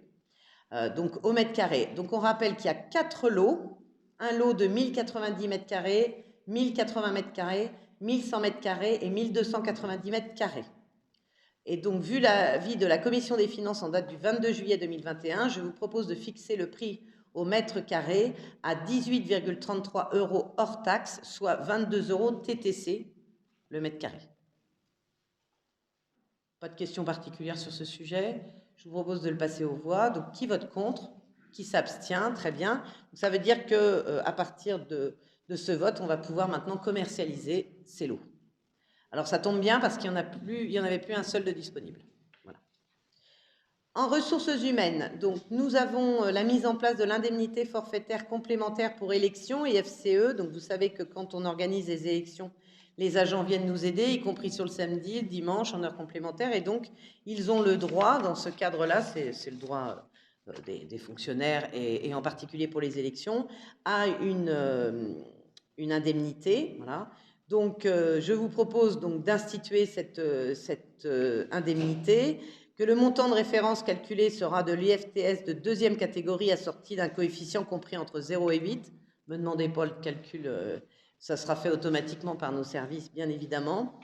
Donc au mètre carré. Donc on rappelle qu'il y a 4 lots, un lot de 1090 mètres carrés, 1080 mètres carrés, 1100 mètres carrés et 1290 mètres carrés. Et donc vu l'avis de la Commission des finances en date du 22 juillet 2021, je vous propose de fixer le prix au mètre carré à 18,33 € hors taxe, soit 22 € TTC le mètre carré. Pas de questions particulières sur ce sujet. Je vous propose de le passer aux voix. Donc, qui vote contre? Qui s'abstient? Très bien. Donc, ça veut dire qu'à partir de ce vote, on va pouvoir maintenant commercialiser ces lots. Alors, ça tombe bien parce qu'il n'y en avait plus un seul de disponible. Voilà. En ressources humaines, donc, nous avons la mise en place de l'indemnité forfaitaire complémentaire pour élections et FCE. Donc, vous savez que quand on organise les élections, les agents viennent nous aider, y compris sur le samedi, le dimanche, en heure complémentaire. Et donc, ils ont le droit, dans ce cadre-là, c'est le droit des fonctionnaires et en particulier pour les élections, à une indemnité. Voilà. Donc, je vous propose donc d'instituer cette indemnité, que le montant de référence calculé sera de l'IFTS de 2e catégorie assorti d'un coefficient compris entre 0 et 8. Ne me demandez pas le calcul... ça sera fait automatiquement par nos services, bien évidemment.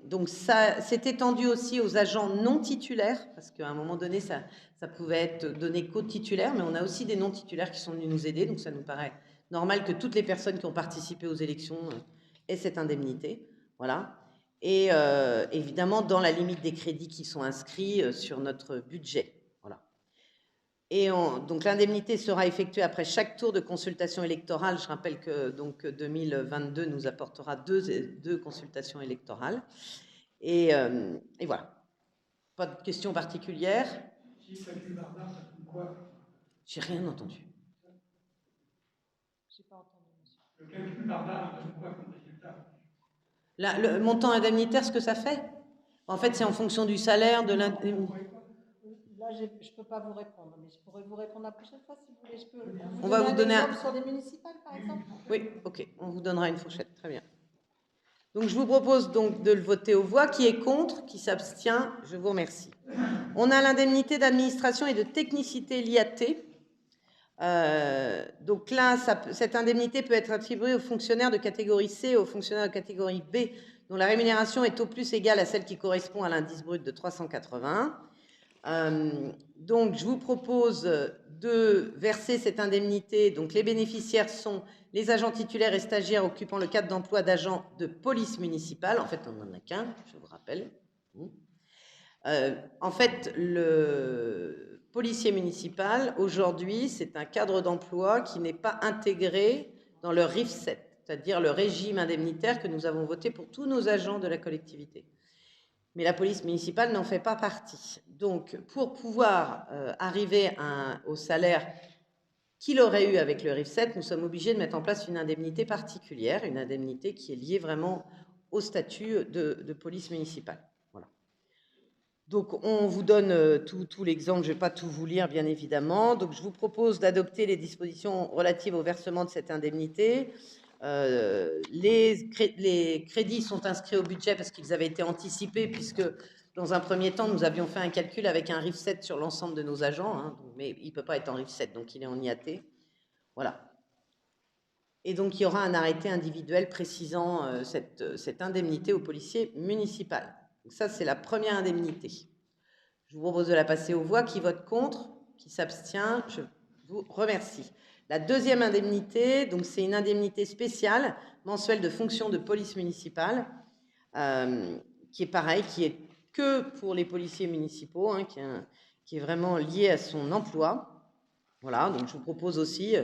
Donc, ça c'est étendu aussi aux agents non titulaires, parce qu'à un moment donné, ça pouvait être donné qu'aux titulaires, mais on a aussi des non titulaires qui sont venus nous aider, donc ça nous paraît normal que toutes les personnes qui ont participé aux élections ait cette indemnité. Voilà. Et évidemment, dans la limite des crédits qui sont inscrits sur notre budget. Voilà. Et donc l'indemnité sera effectuée après chaque tour de consultation électorale. Je rappelle que donc 2022 nous apportera deux consultations électorales. Et voilà. Pas de questions particulières? Si le calcul barbare, ça donne quoi? J'ai rien entendu. J'ai pas entendu, monsieur. Le calcul barbare, il donne quoi comme résultat? Là, le montant indemnitaire, ce que ça fait? En fait, c'est en fonction du salaire, de l'indemnité. Là, je ne peux pas vous répondre, mais je pourrais vous répondre la prochaine fois si vous voulez. Je peux On va vous donner un sur des municipales, par exemple. Oui, ok, on vous donnera une fourchette, très bien. Donc, je vous propose donc de le voter aux voix. Qui est contre? Qui s'abstient? Je vous remercie. On a l'indemnité d'administration et de technicité l'IAT. Donc là, cette indemnité peut être attribuée aux fonctionnaires de catégorie C et aux fonctionnaires de catégorie B, dont la rémunération est au plus égale à celle qui correspond à l'indice brut de 380. Donc, je vous propose de verser cette indemnité. Donc, les bénéficiaires sont les agents titulaires et stagiaires occupant le cadre d'emploi d'agents de police municipale. En fait, on n'en a qu'un, je vous rappelle. En fait, le policier municipal, aujourd'hui, c'est un cadre d'emploi qui n'est pas intégré dans le RIF7, c'est-à-dire le régime indemnitaire que nous avons voté pour tous nos agents de la collectivité. Mais la police municipale n'en fait pas partie. Donc, pour pouvoir arriver au salaire qu'il aurait eu avec le RIF7, nous sommes obligés de mettre en place une indemnité particulière, une indemnité qui est liée vraiment au statut de police municipale. Voilà. Donc, on vous donne tout l'exemple, je ne vais pas tout vous lire, bien évidemment. Donc, je vous propose d'adopter les dispositions relatives au versement de cette indemnité. Les crédits sont inscrits au budget parce qu'ils avaient été anticipés, puisque dans un premier temps, nous avions fait un calcul avec un RIF7 sur l'ensemble de nos agents, hein, mais il ne peut pas être en RIF7, donc il est en IAT. Voilà. Et donc, il y aura un arrêté individuel précisant cette indemnité aux policiers municipaux. Donc ça, c'est la première indemnité. Je vous propose de la passer aux voix. Qui vote contre? Qui s'abstient? Je vous remercie. La deuxième indemnité, donc c'est une indemnité spéciale mensuelle de fonction de police municipale, qui est pareil, qui est que pour les policiers municipaux, hein, qui est vraiment lié à son emploi. Voilà, donc je vous propose aussi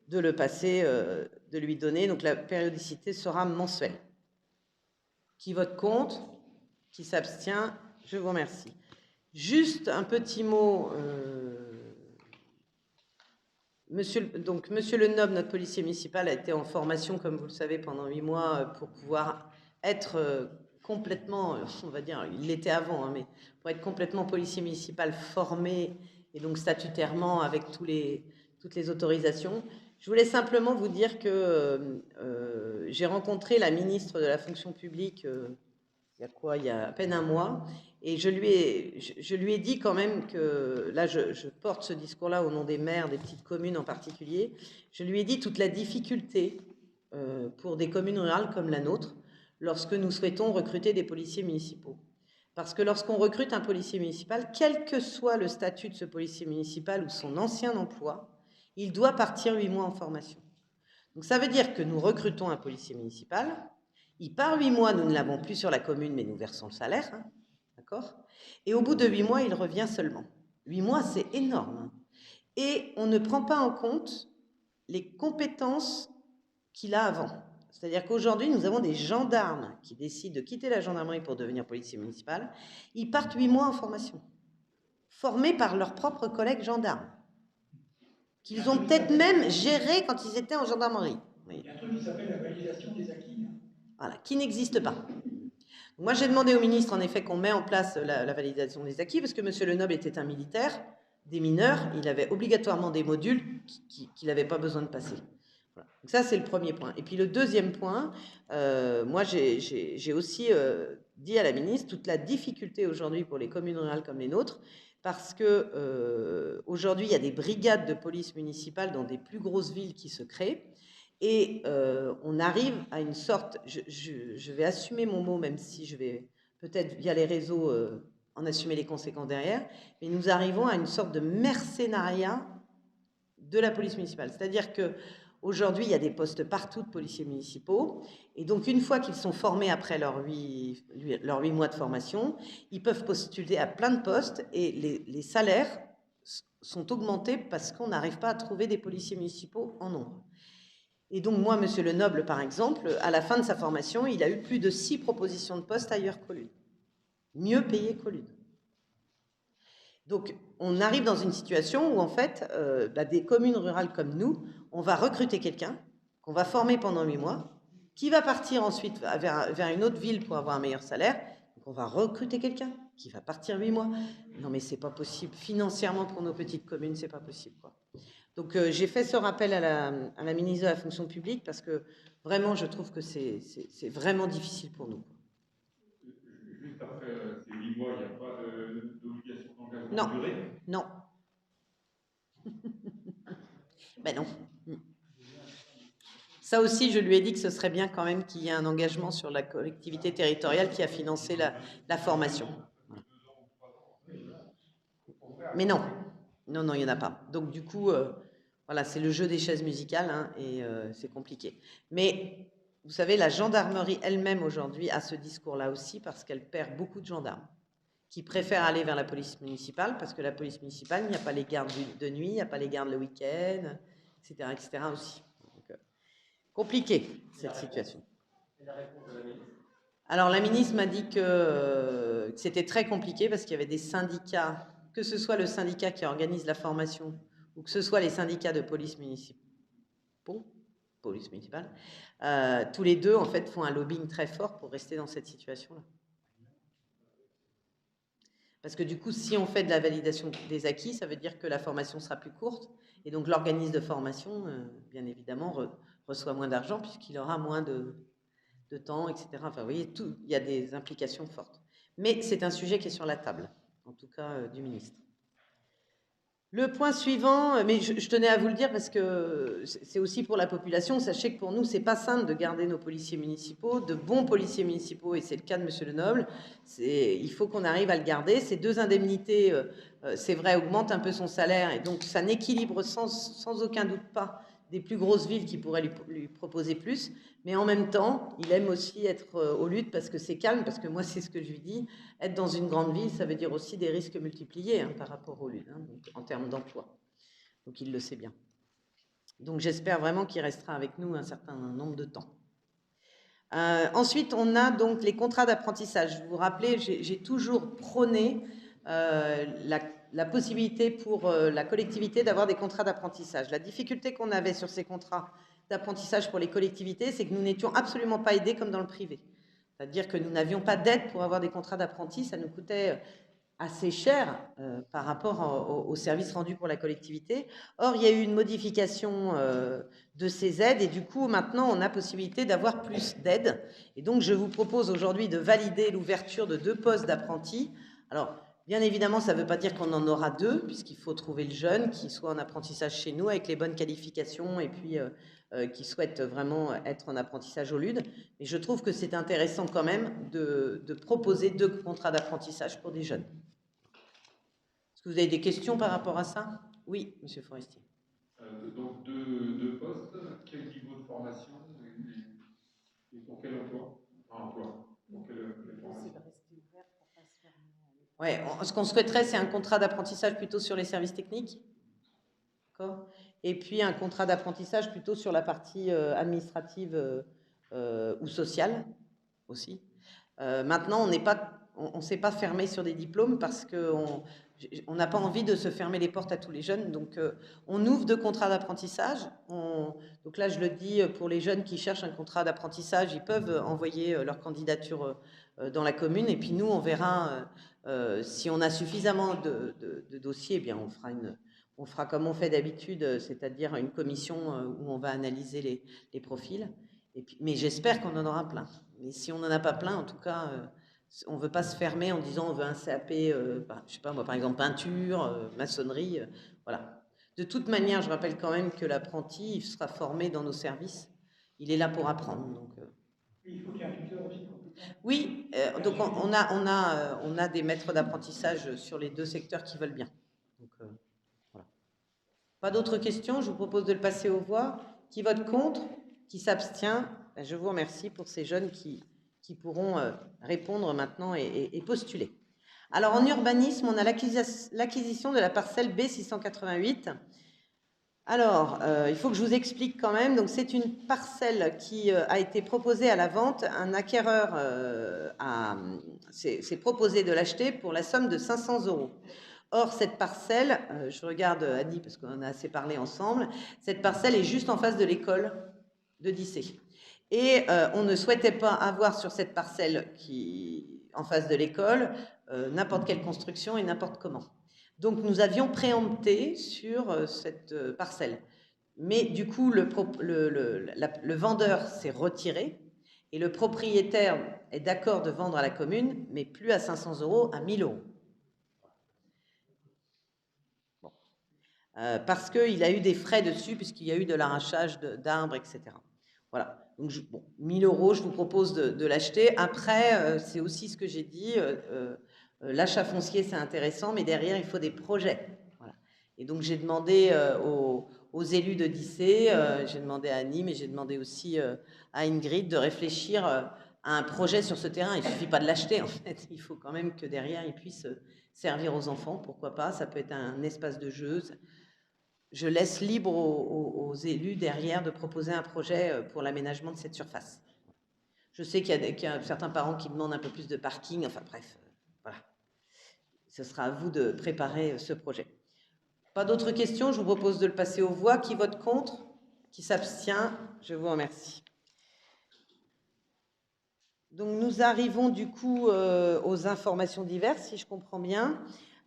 de le passer, de lui donner. Donc la périodicité sera mensuelle. Qui vote contre? Qui s'abstient? Je vous remercie. Juste un petit mot. Monsieur Le Noble, notre policier municipal, a été en formation, comme vous le savez, pendant 8 mois pour pouvoir être complètement, on va dire, il l'était avant, hein, mais pour être complètement policier municipal formé et donc statutairement avec toutes les autorisations. Je voulais simplement vous dire que j'ai rencontré la ministre de la fonction publique il y a à peine un mois, et je lui ai dit quand même que, là je porte ce discours-là au nom des maires, des petites communes en particulier, je lui ai dit toute la difficulté pour des communes rurales comme la nôtre, lorsque nous souhaitons recruter des policiers municipaux. Parce que lorsqu'on recrute un policier municipal, quel que soit le statut de ce policier municipal ou son ancien emploi, il doit partir 8 mois en formation. Donc ça veut dire que nous recrutons un policier municipal, il part 8 mois, nous ne l'avons plus sur la commune, mais nous versons le salaire, hein, d'accord? Et au bout de 8 mois, il revient seulement. 8 mois, c'est énorme. Hein. Et on ne prend pas en compte les compétences qu'il a avant. C'est-à-dire qu'aujourd'hui, nous avons des gendarmes qui décident de quitter la gendarmerie pour devenir policier municipal. Ils partent 8 mois en formation, formés par leurs propres collègues gendarmes, qu'ils ont peut-être même géré quand ils étaient en gendarmerie. Il y a un truc qui s'appelle la validation des acquis. Voilà, qui n'existe pas. Moi, j'ai demandé au ministre, en effet, qu'on mette en place la validation des acquis, parce que M. Le Noble était un militaire, des mineurs, il avait obligatoirement des modules qu'il n'avait pas besoin de passer. Voilà. Donc ça, c'est le premier point. Et puis le deuxième point, moi, j'ai aussi dit à la ministre toute la difficulté aujourd'hui pour les communes rurales comme les nôtres, parce que aujourd'hui, il y a des brigades de police municipale dans des plus grosses villes qui se créent. Et on arrive à une sorte, je vais assumer mon mot, même si je vais peut-être via les réseaux en assumer les conséquences derrière, mais nous arrivons à une sorte de mercénariat de la police municipale. C'est-à-dire que Aujourd'hui, il y a des postes partout de policiers municipaux. Et donc, une fois qu'ils sont formés après leurs 8 mois de formation, ils peuvent postuler à plein de postes et les salaires sont augmentés parce qu'on n'arrive pas à trouver des policiers municipaux en nombre. Et donc, moi, monsieur Le Noble, par exemple, à la fin de sa formation, il a eu plus de 6 propositions de postes ailleurs qu'au Lude. Mieux payés qu'au Lude. Donc, on arrive dans une situation où, en fait, des communes rurales comme nous, on va recruter quelqu'un qu'on va former pendant 8 mois, qui va partir ensuite vers une autre ville pour avoir un meilleur salaire. Donc, on va recruter quelqu'un qui va partir 8 mois. Non, mais c'est pas possible. Financièrement, pour nos petites communes, c'est pas possible, quoi. Donc, j'ai fait ce rappel à la ministre de la fonction publique parce que vraiment, je trouve que c'est vraiment difficile pour nous. Juste après ces 8 mois, il n'y a pas d'obligation d'engagement Non. de durée? Non. Ben non. Ça aussi, je lui ai dit que ce serait bien quand même qu'il y ait un engagement sur la collectivité territoriale qui a financé la formation. Mais non. Non, non, il n'y en a pas. Donc du coup, voilà, c'est le jeu des chaises musicales hein, et c'est compliqué. Mais vous savez, la gendarmerie elle-même aujourd'hui a ce discours-là aussi parce qu'elle perd beaucoup de gendarmes qui préfèrent aller vers la police municipale parce que la police municipale, il n'y a pas les gardes de nuit, il n'y a pas les gardes le week-end, etc. aussi. Donc, compliqué, cette situation. Et la réponse de la ministre? Alors, la ministre m'a dit que c'était très compliqué parce qu'il y avait des syndicats, que ce soit le syndicat qui organise la formation ou que ce soit les syndicats de police municipale, tous les deux, en fait, font un lobbying très fort pour rester dans cette situation-là. Parce que du coup, si on fait de la validation des acquis, ça veut dire que la formation sera plus courte. Et donc, l'organisme de formation, bien évidemment, reçoit moins d'argent puisqu'il aura moins de temps, etc. Enfin, vous voyez, il y a des implications fortes. Mais c'est un sujet qui est sur la table, en tout cas du ministre. Le point suivant, mais je tenais à vous le dire parce que c'est aussi pour la population. Sachez que pour nous, c'est pas simple de garder nos policiers municipaux, de bons policiers municipaux, et c'est le cas de monsieur Le Noble. Il faut qu'on arrive à le garder. Ces 2 indemnités, c'est vrai, augmentent un peu son salaire, et donc ça n'équilibre sans aucun doute pas des plus grosses villes qui pourraient lui proposer plus. Mais en même temps, il aime aussi être au Lude parce que c'est calme, parce que moi, c'est ce que je lui dis. Être dans une grande ville, ça veut dire aussi des risques multipliés hein, par rapport au Lude, hein, donc, en termes d'emploi. Donc, il le sait bien. Donc, j'espère vraiment qu'il restera avec nous un certain nombre de temps. Ensuite, on a donc les contrats d'apprentissage. Vous vous rappelez, j'ai toujours prôné la possibilité pour la collectivité d'avoir des contrats d'apprentissage. La difficulté qu'on avait sur ces contrats d'apprentissage pour les collectivités, c'est que nous n'étions absolument pas aidés comme dans le privé. C'est-à-dire que nous n'avions pas d'aide pour avoir des contrats d'apprentis, ça nous coûtait assez cher par rapport aux services rendus pour la collectivité. Or, il y a eu une modification de ces aides et du coup, maintenant, on a possibilité d'avoir plus d'aides. Et donc, je vous propose aujourd'hui de valider l'ouverture de 2 postes d'apprentis. Alors, bien évidemment, ça ne veut pas dire qu'on en aura 2, puisqu'il faut trouver le jeune qui soit en apprentissage chez nous avec les bonnes qualifications et puis qui souhaite vraiment être en apprentissage au Lude. Mais je trouve que c'est intéressant quand même de proposer 2 contrats d'apprentissage pour des jeunes. Est-ce que vous avez des questions par rapport à ça? Oui, monsieur Forestier. Donc 2 postes, quel niveau de formation et pour quel emploi? Pour quelle formation? Ouais, ce qu'on souhaiterait, c'est un contrat d'apprentissage plutôt sur les services techniques. D'accord. Et puis un contrat d'apprentissage plutôt sur la partie administrative ou sociale aussi. Maintenant, on ne s'est pas fermé sur des diplômes parce qu'on n'a pas envie de se fermer les portes à tous les jeunes. Donc, on ouvre 2 contrats d'apprentissage. Donc là, je le dis pour les jeunes qui cherchent un contrat d'apprentissage, ils peuvent envoyer leur candidature dans la commune. Et puis nous, on verra si on a suffisamment de dossiers, eh bien, on fera comme on fait d'habitude, c'est-à-dire une commission où on va analyser les profils. Et puis, mais j'espère qu'on en aura plein. Mais si on n'en a pas plein, en tout cas, on ne veut pas se fermer en disant on veut un CAP, je sais pas moi, par exemple peinture, maçonnerie, voilà. De toute manière, je rappelle quand même que l'apprenti, il sera formé dans nos services. Il est là pour apprendre. Donc, il faut qu'il y ait un tuteur aussi. oui, donc on a des maîtres d'apprentissage sur les 2 secteurs qui veulent bien. Donc, voilà. Pas d'autres questions, je vous propose de le passer aux voix. Qui vote contre? Qui s'abstient? Je vous remercie pour ces jeunes qui pourront répondre maintenant et postuler. Alors, en urbanisme, on a l'acquisition de la parcelle B688. Alors, il faut que je vous explique quand même. Donc, c'est une parcelle qui a été proposée à la vente. Un acquéreur s'est proposé de l'acheter pour la somme de 500 €. Or, cette parcelle, je regarde Annie parce qu'on en a assez parlé ensemble, cette parcelle est juste en face de l'école de Dissé. Et on ne souhaitait pas avoir sur cette parcelle en face de l'école n'importe quelle construction et n'importe comment. Donc, nous avions préempté sur cette parcelle. Mais du coup, le vendeur s'est retiré et le propriétaire est d'accord de vendre à la commune, mais plus à 500 €, à 1000 €. Bon. Parce qu'il a eu des frais dessus, puisqu'il y a eu de l'arrachage d'arbres, etc. Voilà. Donc, 1000 €, je vous propose de l'acheter. Après, c'est aussi ce que j'ai dit. L'achat foncier, c'est intéressant, mais derrière, il faut des projets. Voilà. Et donc, j'ai demandé aux élus de Dissé, j'ai demandé à Annie, mais j'ai demandé aussi à Ingrid de réfléchir à un projet sur ce terrain. Il ne suffit pas de l'acheter, en fait. Il faut quand même que derrière, il puisse servir aux enfants. Pourquoi pas? Ça peut être un espace de jeu. Je laisse libre aux élus derrière de proposer un projet pour l'aménagement de cette surface. Je sais qu'il y a certains parents qui demandent un peu plus de parking. Enfin, bref. Voilà. Ce sera à vous de préparer ce projet. Pas d'autres questions? Je vous propose de le passer aux voix. Qui vote contre? Qui s'abstient? Je vous remercie. Donc, nous arrivons du coup aux informations diverses, si je comprends bien.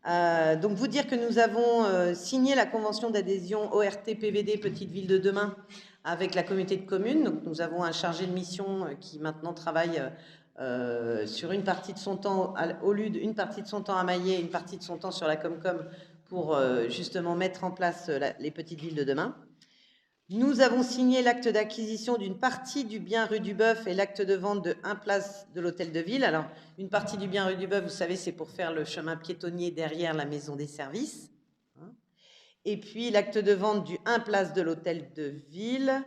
Donc, vous dire que nous avons signé la convention d'adhésion ORT-PVD Petite Ville de Demain avec la communauté de communes. Donc, nous avons un chargé de mission qui maintenant travaille sur une partie de son temps, au lieu d'une partie de son temps à Maillet, une partie de son temps sur la Comcom pour justement mettre en place les petites villes de demain. Nous avons signé l'acte d'acquisition d'une partie du bien rue du Bœuf et l'acte de vente de 1 place de l'hôtel de ville. Alors, une partie du bien rue du Bœuf, vous savez, c'est pour faire le chemin piétonnier derrière la maison des services. Et puis, l'acte de vente du 1 place de l'hôtel de ville,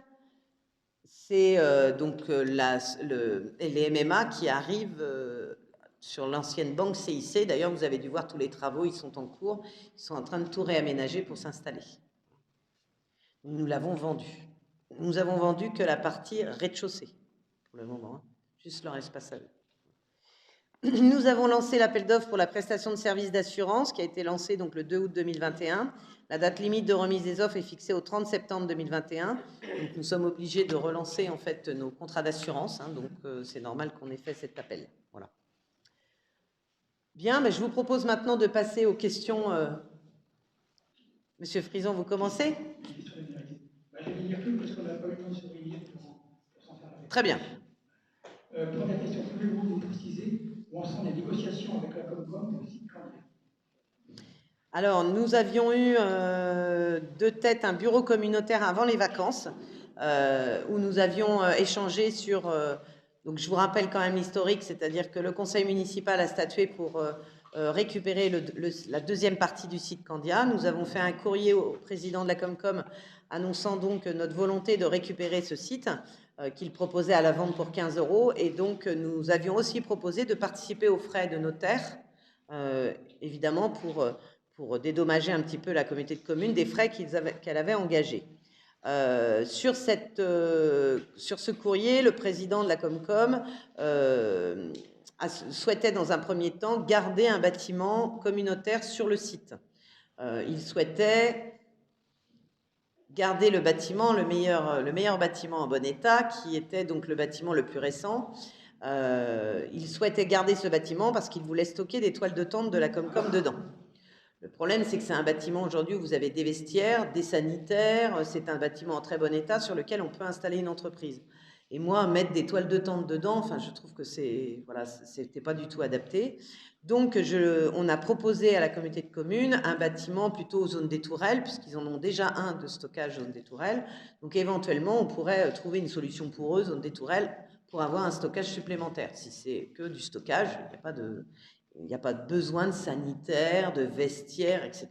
c'est donc les MMA qui arrivent sur l'ancienne banque CIC. D'ailleurs, vous avez dû voir tous les travaux, ils sont en cours. Ils sont en train de tout réaménager pour s'installer. Nous l'avons vendu. Nous avons vendu que la partie rez-de-chaussée, pour le moment, juste leur espace à eux. Nous avons lancé l'appel d'offres pour la prestation de services d'assurance qui a été lancé donc le 2 août 2021. La date limite de remise des offres est fixée au 30 septembre 2021. Donc nous sommes obligés de relancer en fait nos contrats d'assurance. Donc c'est normal qu'on ait fait cet appel. Voilà. Bien, mais je vous propose maintenant de passer aux questions. Monsieur Frison, vous commencez? Je vais lire tout parce qu'on n'a pas eu le temps de se réunir pour s'en faire avec. Très bien. Première question, pouvez-vous nous préciser où en sont les négociations avec la Comcom pour le site Candia? Alors, nous avions eu de tête un bureau communautaire avant les vacances où nous avions échangé sur... donc, je vous rappelle quand même l'historique, c'est-à-dire que le conseil municipal a statué pour récupérer la deuxième partie du site Candia. Nous avons fait un courrier au président de la Comcom annonçant donc notre volonté de récupérer ce site qu'il proposait à la vente pour 15 €. Et donc, nous avions aussi proposé de participer aux frais de notaire, évidemment pour dédommager un petit peu la communauté de communes des frais qu'elle avait engagés. Sur ce courrier, le président de la Comcom souhaitait dans un premier temps garder un bâtiment communautaire sur le site. Il souhaitait garder le bâtiment, le meilleur bâtiment en bon état, qui était donc le bâtiment le plus récent. Il souhaitait garder ce bâtiment parce qu'il voulait stocker des toiles de tente de la Comcom dedans. Le problème, c'est que c'est un bâtiment aujourd'hui où vous avez des vestiaires, des sanitaires, c'est un bâtiment en très bon état sur lequel on peut installer une entreprise. Et moi, mettre des toiles de tente dedans, enfin, je trouve que c'était pas du tout adapté. Donc, on a proposé à la communauté de communes un bâtiment plutôt aux zones des tourelles, puisqu'ils en ont déjà un de stockage zone des tourelles. Donc, éventuellement, on pourrait trouver une solution pour eux, zone des tourelles, pour avoir un stockage supplémentaire. Si c'est que du stockage, il n'y a pas de besoin de sanitaire, de vestiaire, etc.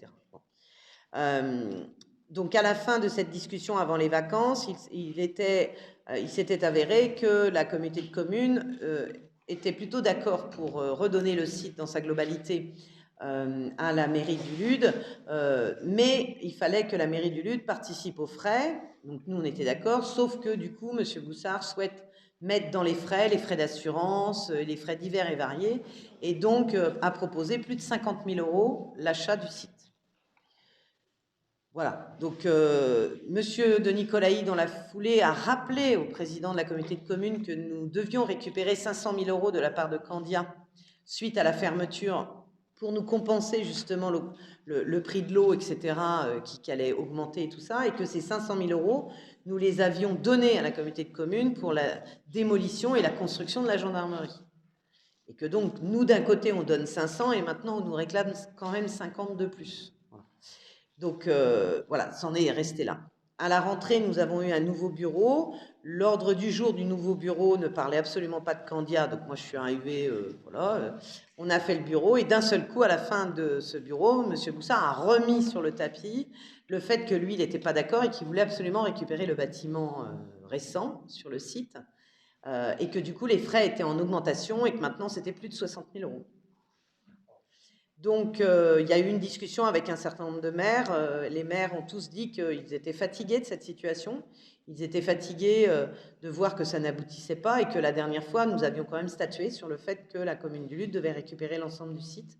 donc à la fin de cette discussion avant les vacances, il s'était avéré que la communauté de communes était plutôt d'accord pour redonner le site dans sa globalité à la mairie du Lude, mais il fallait que la mairie du Lude participe aux frais. Donc nous, on était d'accord, sauf que du coup, M. Boussard souhaite mettre dans les frais d'assurance, les frais divers et variés, et donc a proposé plus de 50 000 € l'achat du site. Voilà, donc Monsieur de Nicolaï, dans la foulée, a rappelé au président de la communauté de communes que nous devions récupérer 500 000 € de la part de Candia suite à la fermeture pour nous compenser justement le prix de l'eau, etc., qui allait augmenter et tout ça, et que ces 500 000 €, nous les avions donnés à la communauté de communes pour la démolition et la construction de la gendarmerie. Et que donc, nous, d'un côté, on donne 500 et maintenant, on nous réclame quand même 50 de plus. Donc, voilà, c'en est resté là. À la rentrée, nous avons eu un nouveau bureau. L'ordre du jour du nouveau bureau ne parlait absolument pas de Candia, donc moi, je suis arrivée, voilà. On a fait le bureau et d'un seul coup, à la fin de ce bureau, M. Boussard a remis sur le tapis le fait que lui, il n'était pas d'accord et qu'il voulait absolument récupérer le bâtiment récent sur le site et que du coup, les frais étaient en augmentation et que maintenant, c'était plus de 60 000 €. Donc, il y a eu une discussion avec un certain nombre de maires. Les maires ont tous dit qu'ils étaient fatigués de cette situation. Ils étaient fatigués de voir que ça n'aboutissait pas et que la dernière fois, nous avions quand même statué sur le fait que la commune du Lude devait récupérer l'ensemble du site.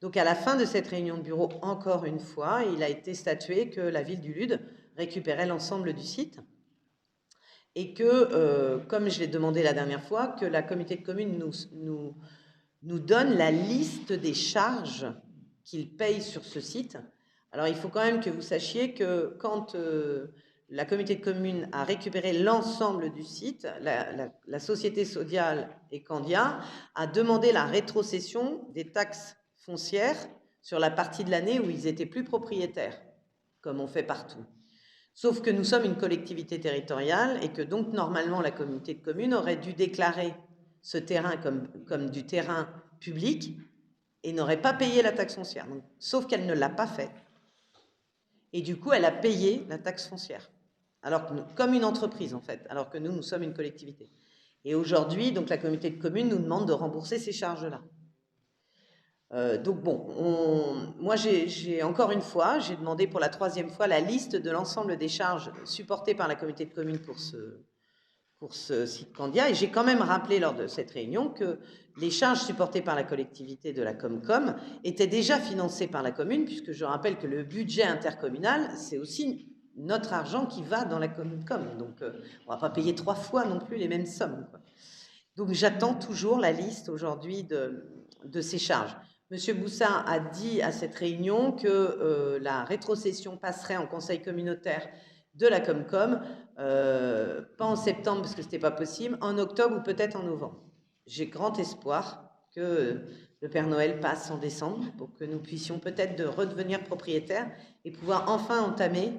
Donc, à la fin de cette réunion de bureau, encore une fois, il a été statué que la ville du Lude récupérait l'ensemble du site et que, comme je l'ai demandé la dernière fois, que la communauté de communes nous donne la liste des charges qu'ils payent sur ce site. Alors, il faut quand même que vous sachiez que quand la communauté de communes a récupéré l'ensemble du site, la société Sodial et Candia a demandé la rétrocession des taxes foncières sur la partie de l'année où ils étaient plus propriétaires, comme on fait partout. Sauf que nous sommes une collectivité territoriale et que donc, normalement, la communauté de communes aurait dû déclarer ce terrain comme du terrain public et n'aurait pas payé la taxe foncière. Donc, sauf qu'elle ne l'a pas fait. Et du coup, elle a payé la taxe foncière, alors que nous, comme une entreprise en fait, alors que nous sommes une collectivité. Et aujourd'hui, donc la communauté de communes nous demande de rembourser ces charges-là. Donc bon, moi j'ai encore une fois, j'ai demandé pour la 3e fois la liste de l'ensemble des charges supportées par la communauté de communes pour ce site Candia, et j'ai quand même rappelé lors de cette réunion que les charges supportées par la collectivité de la Comcom étaient déjà financées par la commune, puisque je rappelle que le budget intercommunal, c'est aussi notre argent qui va dans la Comcom, donc on ne va pas payer 3 fois non plus les mêmes sommes, quoi. Donc j'attends toujours la liste aujourd'hui de ces charges. Monsieur Boussard a dit à cette réunion que la rétrocession passerait en conseil communautaire de la Comcom, pas en septembre parce que ce n'était pas possible, en octobre ou peut-être en novembre. J'ai grand espoir que le Père Noël passe en décembre pour que nous puissions peut-être de redevenir propriétaires et pouvoir enfin entamer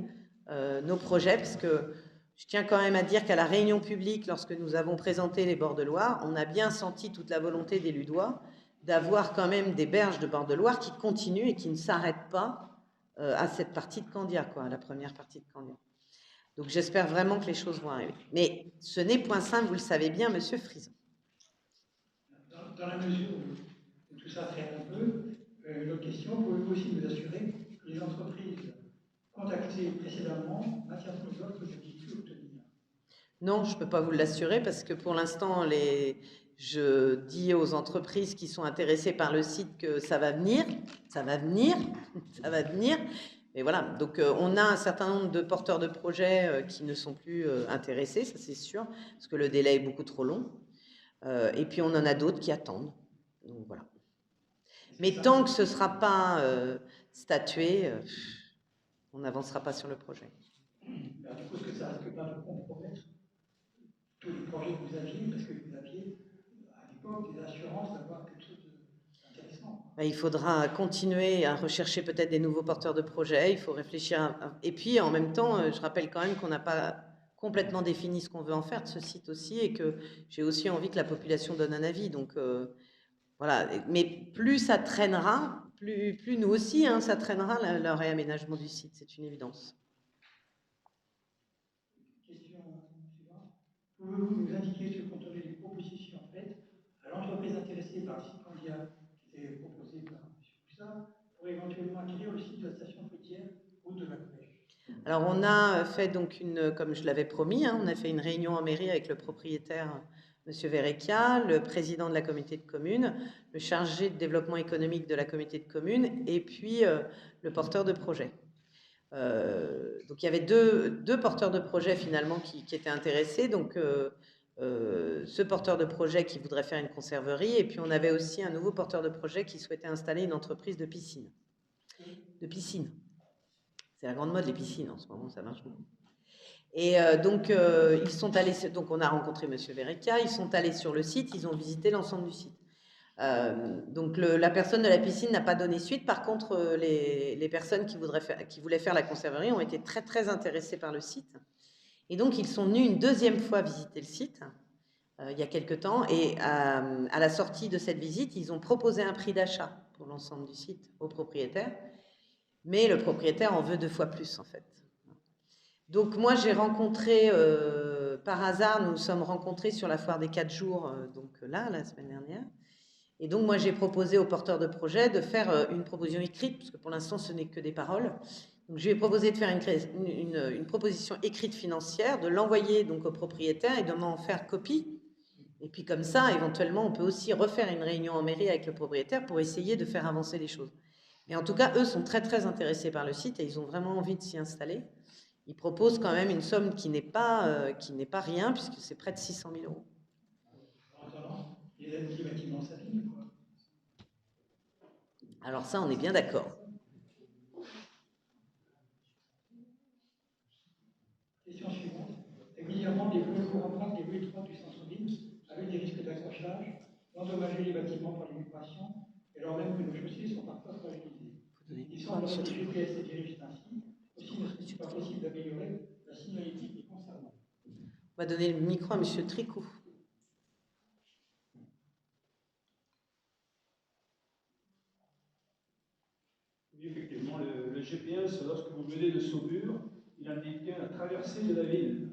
nos projets, parce que je tiens quand même à dire qu'à la réunion publique, lorsque nous avons présenté les bords de Loire, on a bien senti toute la volonté des Ludois d'avoir quand même des berges de bords de Loire qui continuent et qui ne s'arrêtent pas à cette partie de Candia, quoi, à la première partie de Candia. Donc j'espère vraiment que les choses vont arriver. Mais ce n'est point simple, vous le savez bien, Monsieur Frison. Dans la mesure où tout ça traîne un peu, l'autre question, pouvez-vous aussi nous assurer que les entreprises contactées précédemment maintiennent nos offres que vous avez pu obtenir? Non, je ne peux pas vous l'assurer parce que pour l'instant, je dis aux entreprises qui sont intéressées par le site que ça va venir, ça va venir, ça va venir. Mais voilà, donc on a un certain nombre de porteurs de projets qui ne sont plus intéressés, ça c'est sûr, parce que le délai est beaucoup trop long. Et puis on en a d'autres qui attendent. Donc voilà. Mais tant que ce ne sera pas statué, on n'avancera pas sur le projet. Alors, du coup, est-ce que ça risque pas de compromettre tous les projets que vous aviez, parce que vous aviez à l'époque des assurances d'avoir quelque chose d'intéressant? Il faudra continuer à rechercher peut-être des nouveaux porteurs de projets, il faut réfléchir et puis en même temps, je rappelle quand même qu'on n'a pas complètement défini ce qu'on veut en faire de ce site aussi, et que j'ai aussi envie que la population donne un avis. Donc voilà, mais plus ça traînera, plus nous aussi, hein, ça traînera le réaménagement du site, c'est une évidence. Question suivante. Pouvez-vous nous indiquer ce qu'ont donné les propositions faites à l'entreprise intéressée par le site candidat qui était proposé par M. Poussard pour éventuellement acquérir le site de la station côtière route de la Pêche? Alors, on a fait donc comme je l'avais promis, hein, on a fait une réunion en mairie avec le propriétaire, M. Verrecchia, le président de la communauté de communes, le chargé de développement économique de la communauté de communes, et puis le porteur de projet. Donc, il y avait deux porteurs de projet finalement qui étaient intéressés. Donc, ce porteur de projet qui voudrait faire une conserverie, et puis on avait aussi un nouveau porteur de projet qui souhaitait installer une entreprise de piscine. C'est la grande mode, les piscines, en ce moment, ça marche beaucoup. Et donc, ils sont allés, donc on a rencontré M. Verrecchia, ils sont allés sur le site, ils ont visité l'ensemble du site. Donc, la personne de la piscine n'a pas donné suite. Par contre, les personnes qui voulaient faire la conserverie ont été très, très intéressées par le site. Et donc, ils sont venus une deuxième fois visiter le site, il y a quelque temps. Et à la sortie de cette visite, ils ont proposé un prix d'achat pour l'ensemble du site au propriétaire. Mais le propriétaire en veut 2 fois plus, en fait. Donc, moi, j'ai rencontré, par hasard, nous nous sommes rencontrés sur la foire des 4 jours, donc là, la semaine dernière. Et donc, moi, j'ai proposé au porteur de projet de faire une proposition écrite, parce que pour l'instant, ce n'est que des paroles. Donc, je lui ai proposé de faire une proposition écrite financière, de l'envoyer donc au propriétaire et de m'en faire copie. Et puis, comme ça, éventuellement, on peut aussi refaire une réunion en mairie avec le propriétaire pour essayer de faire avancer les choses. Mais en tout cas, eux sont très, très intéressés par le site et ils ont vraiment envie de s'y installer. Ils proposent quand même une somme qui n'est pas rien, puisque c'est près de 600 000 euros. En attendant, les petits bâtiments s'abîment, quoi. Alors ça, on est bien d'accord. Question suivante. Régulièrement, des poids lourds empruntent les rues étroites du centre-ville avec des risques d'accrochage, d'endommager les bâtiments par l'inondation, et alors même que nos chaussées sont parfois fragilisées. Il semble que le GPS se dirige ainsi. Aussi, ne serait-il pas possible d'améliorer la signalétique des concernant? On va donner le micro à M. Tricot. Oui, effectivement, le GPS, lorsque vous venez de Saumur, il indique bien la traversée de la ville.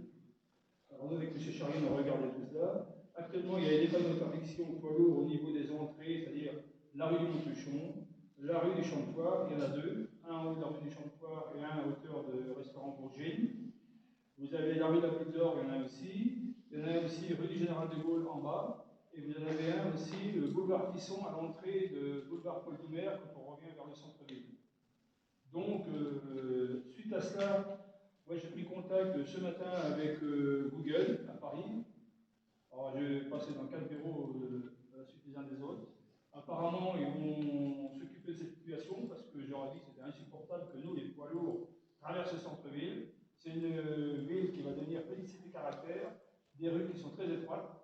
Alors nous, avec M. Charrier, on a regardé tout cela. Actuellement, il y a des panneaux d'interdiction poids lourds au niveau des entrées, c'est-à-dire la rue du Montuchon, la rue du Champ de Foire, il y en a 2, un en haut de la rue du Champ de Foire et un à hauteur de restaurant Bourgine. Vous avez la rue de la Butte d'Or, il y en a aussi. Il y en a aussi rue du Général de Gaulle en bas. Et vous en avez un aussi, le boulevard Fisson, à l'entrée de boulevard Paul Doumer, quand on revient vers le centre-ville. Donc, suite à cela, moi j'ai pris contact ce matin avec Google à Paris. Alors, j'ai passé dans 4 bureaux à la suite des uns des autres. Apparemment, ils vont s'occuper de cette situation parce que je leur ai dit que c'était insupportable que nous, les poids lourds, traversent le centre-ville. C'est une ville qui va devenir petite de caractère, des rues qui sont très étroites.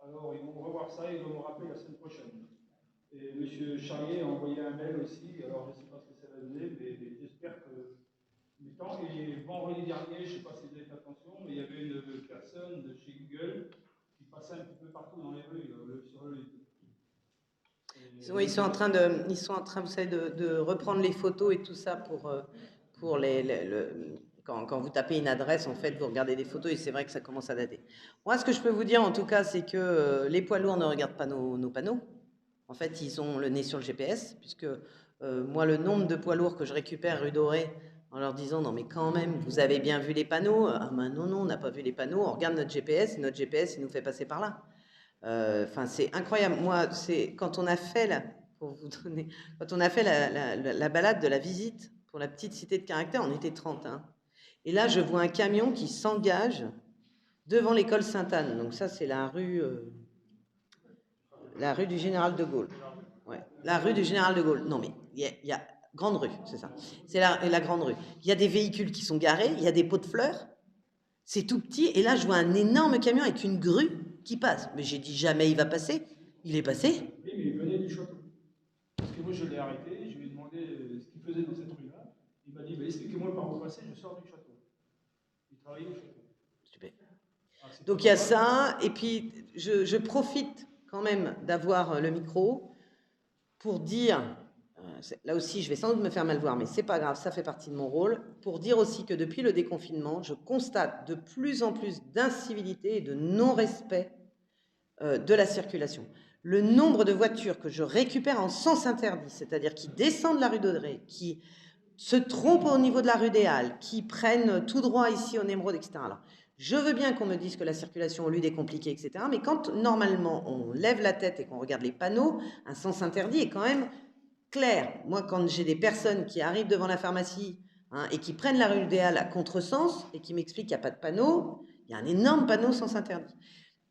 Alors, ils vont revoir ça et ils vont me rappeler la semaine prochaine. Et M. Charrier a envoyé un mail aussi, alors je ne sais pas ce que ça va donner, mais j'espère que le temps. Et vendredi dernier, je ne sais pas si vous avez fait attention, mais il y avait une personne de chez Google qui passait un petit peu partout dans les rues sur le Oui, ils sont en train, vous savez, de reprendre les photos et tout ça pour quand vous tapez une adresse, en fait, vous regardez des photos et c'est vrai que ça commence à dater. Moi, ce que je peux vous dire, en tout cas, c'est que les poids lourds ne regardent pas nos panneaux. En fait, ils ont le nez sur le GPS, puisque moi, le nombre de poids lourds que je récupère rue Dorée, en leur disant, non mais quand même, vous avez bien vu les panneaux? Ah ben non, on n'a pas vu les panneaux, on regarde notre GPS, et notre GPS, il nous fait passer par là. Enfin, c'est incroyable. Moi, c'est quand on a fait la balade de la visite pour la petite cité de caractère, on était 30. Hein. Et là, je vois un camion qui s'engage devant l'école Sainte-Anne. Donc ça, c'est la rue du Général de Gaulle. Ouais, la rue du Général de Gaulle. Non, mais il y a grande rue, c'est ça. C'est la grande rue. Il y a des véhicules qui sont garés, il y a des pots de fleurs. C'est tout petit. Et là, je vois un énorme camion avec une grue qui passe. Mais j'ai dit jamais il va passer. Il est passé. Oui, mais il venait du château. Parce que moi, je l'ai arrêté, je lui ai demandé ce qu'il faisait dans cette rue-là. Il m'a dit, bah, expliquez-moi par où passer, je sors du château. Il travaillait au château. Super. Donc il y a ça. Et puis, je profite quand même d'avoir le micro pour dire, là aussi, je vais sans doute me faire mal voir, mais c'est pas grave, ça fait partie de mon rôle, pour dire aussi que depuis le déconfinement, je constate de plus en plus d'incivilité et de non-respect de la circulation. Le nombre de voitures que je récupère en sens interdit, c'est-à-dire qui descendent la rue d'Audrey, qui se trompent au niveau de la rue des Halles, qui prennent tout droit ici au Némerode, etc. Alors, je veux bien qu'on me dise que la circulation au lieu est compliquée, etc. Mais quand normalement on lève la tête et qu'on regarde les panneaux, un sens interdit est quand même clair. Moi, quand j'ai des personnes qui arrivent devant la pharmacie et qui prennent la rue des Halles à contresens et qui m'expliquent qu'il n'y a pas de panneau, il y a un énorme panneau sens interdit.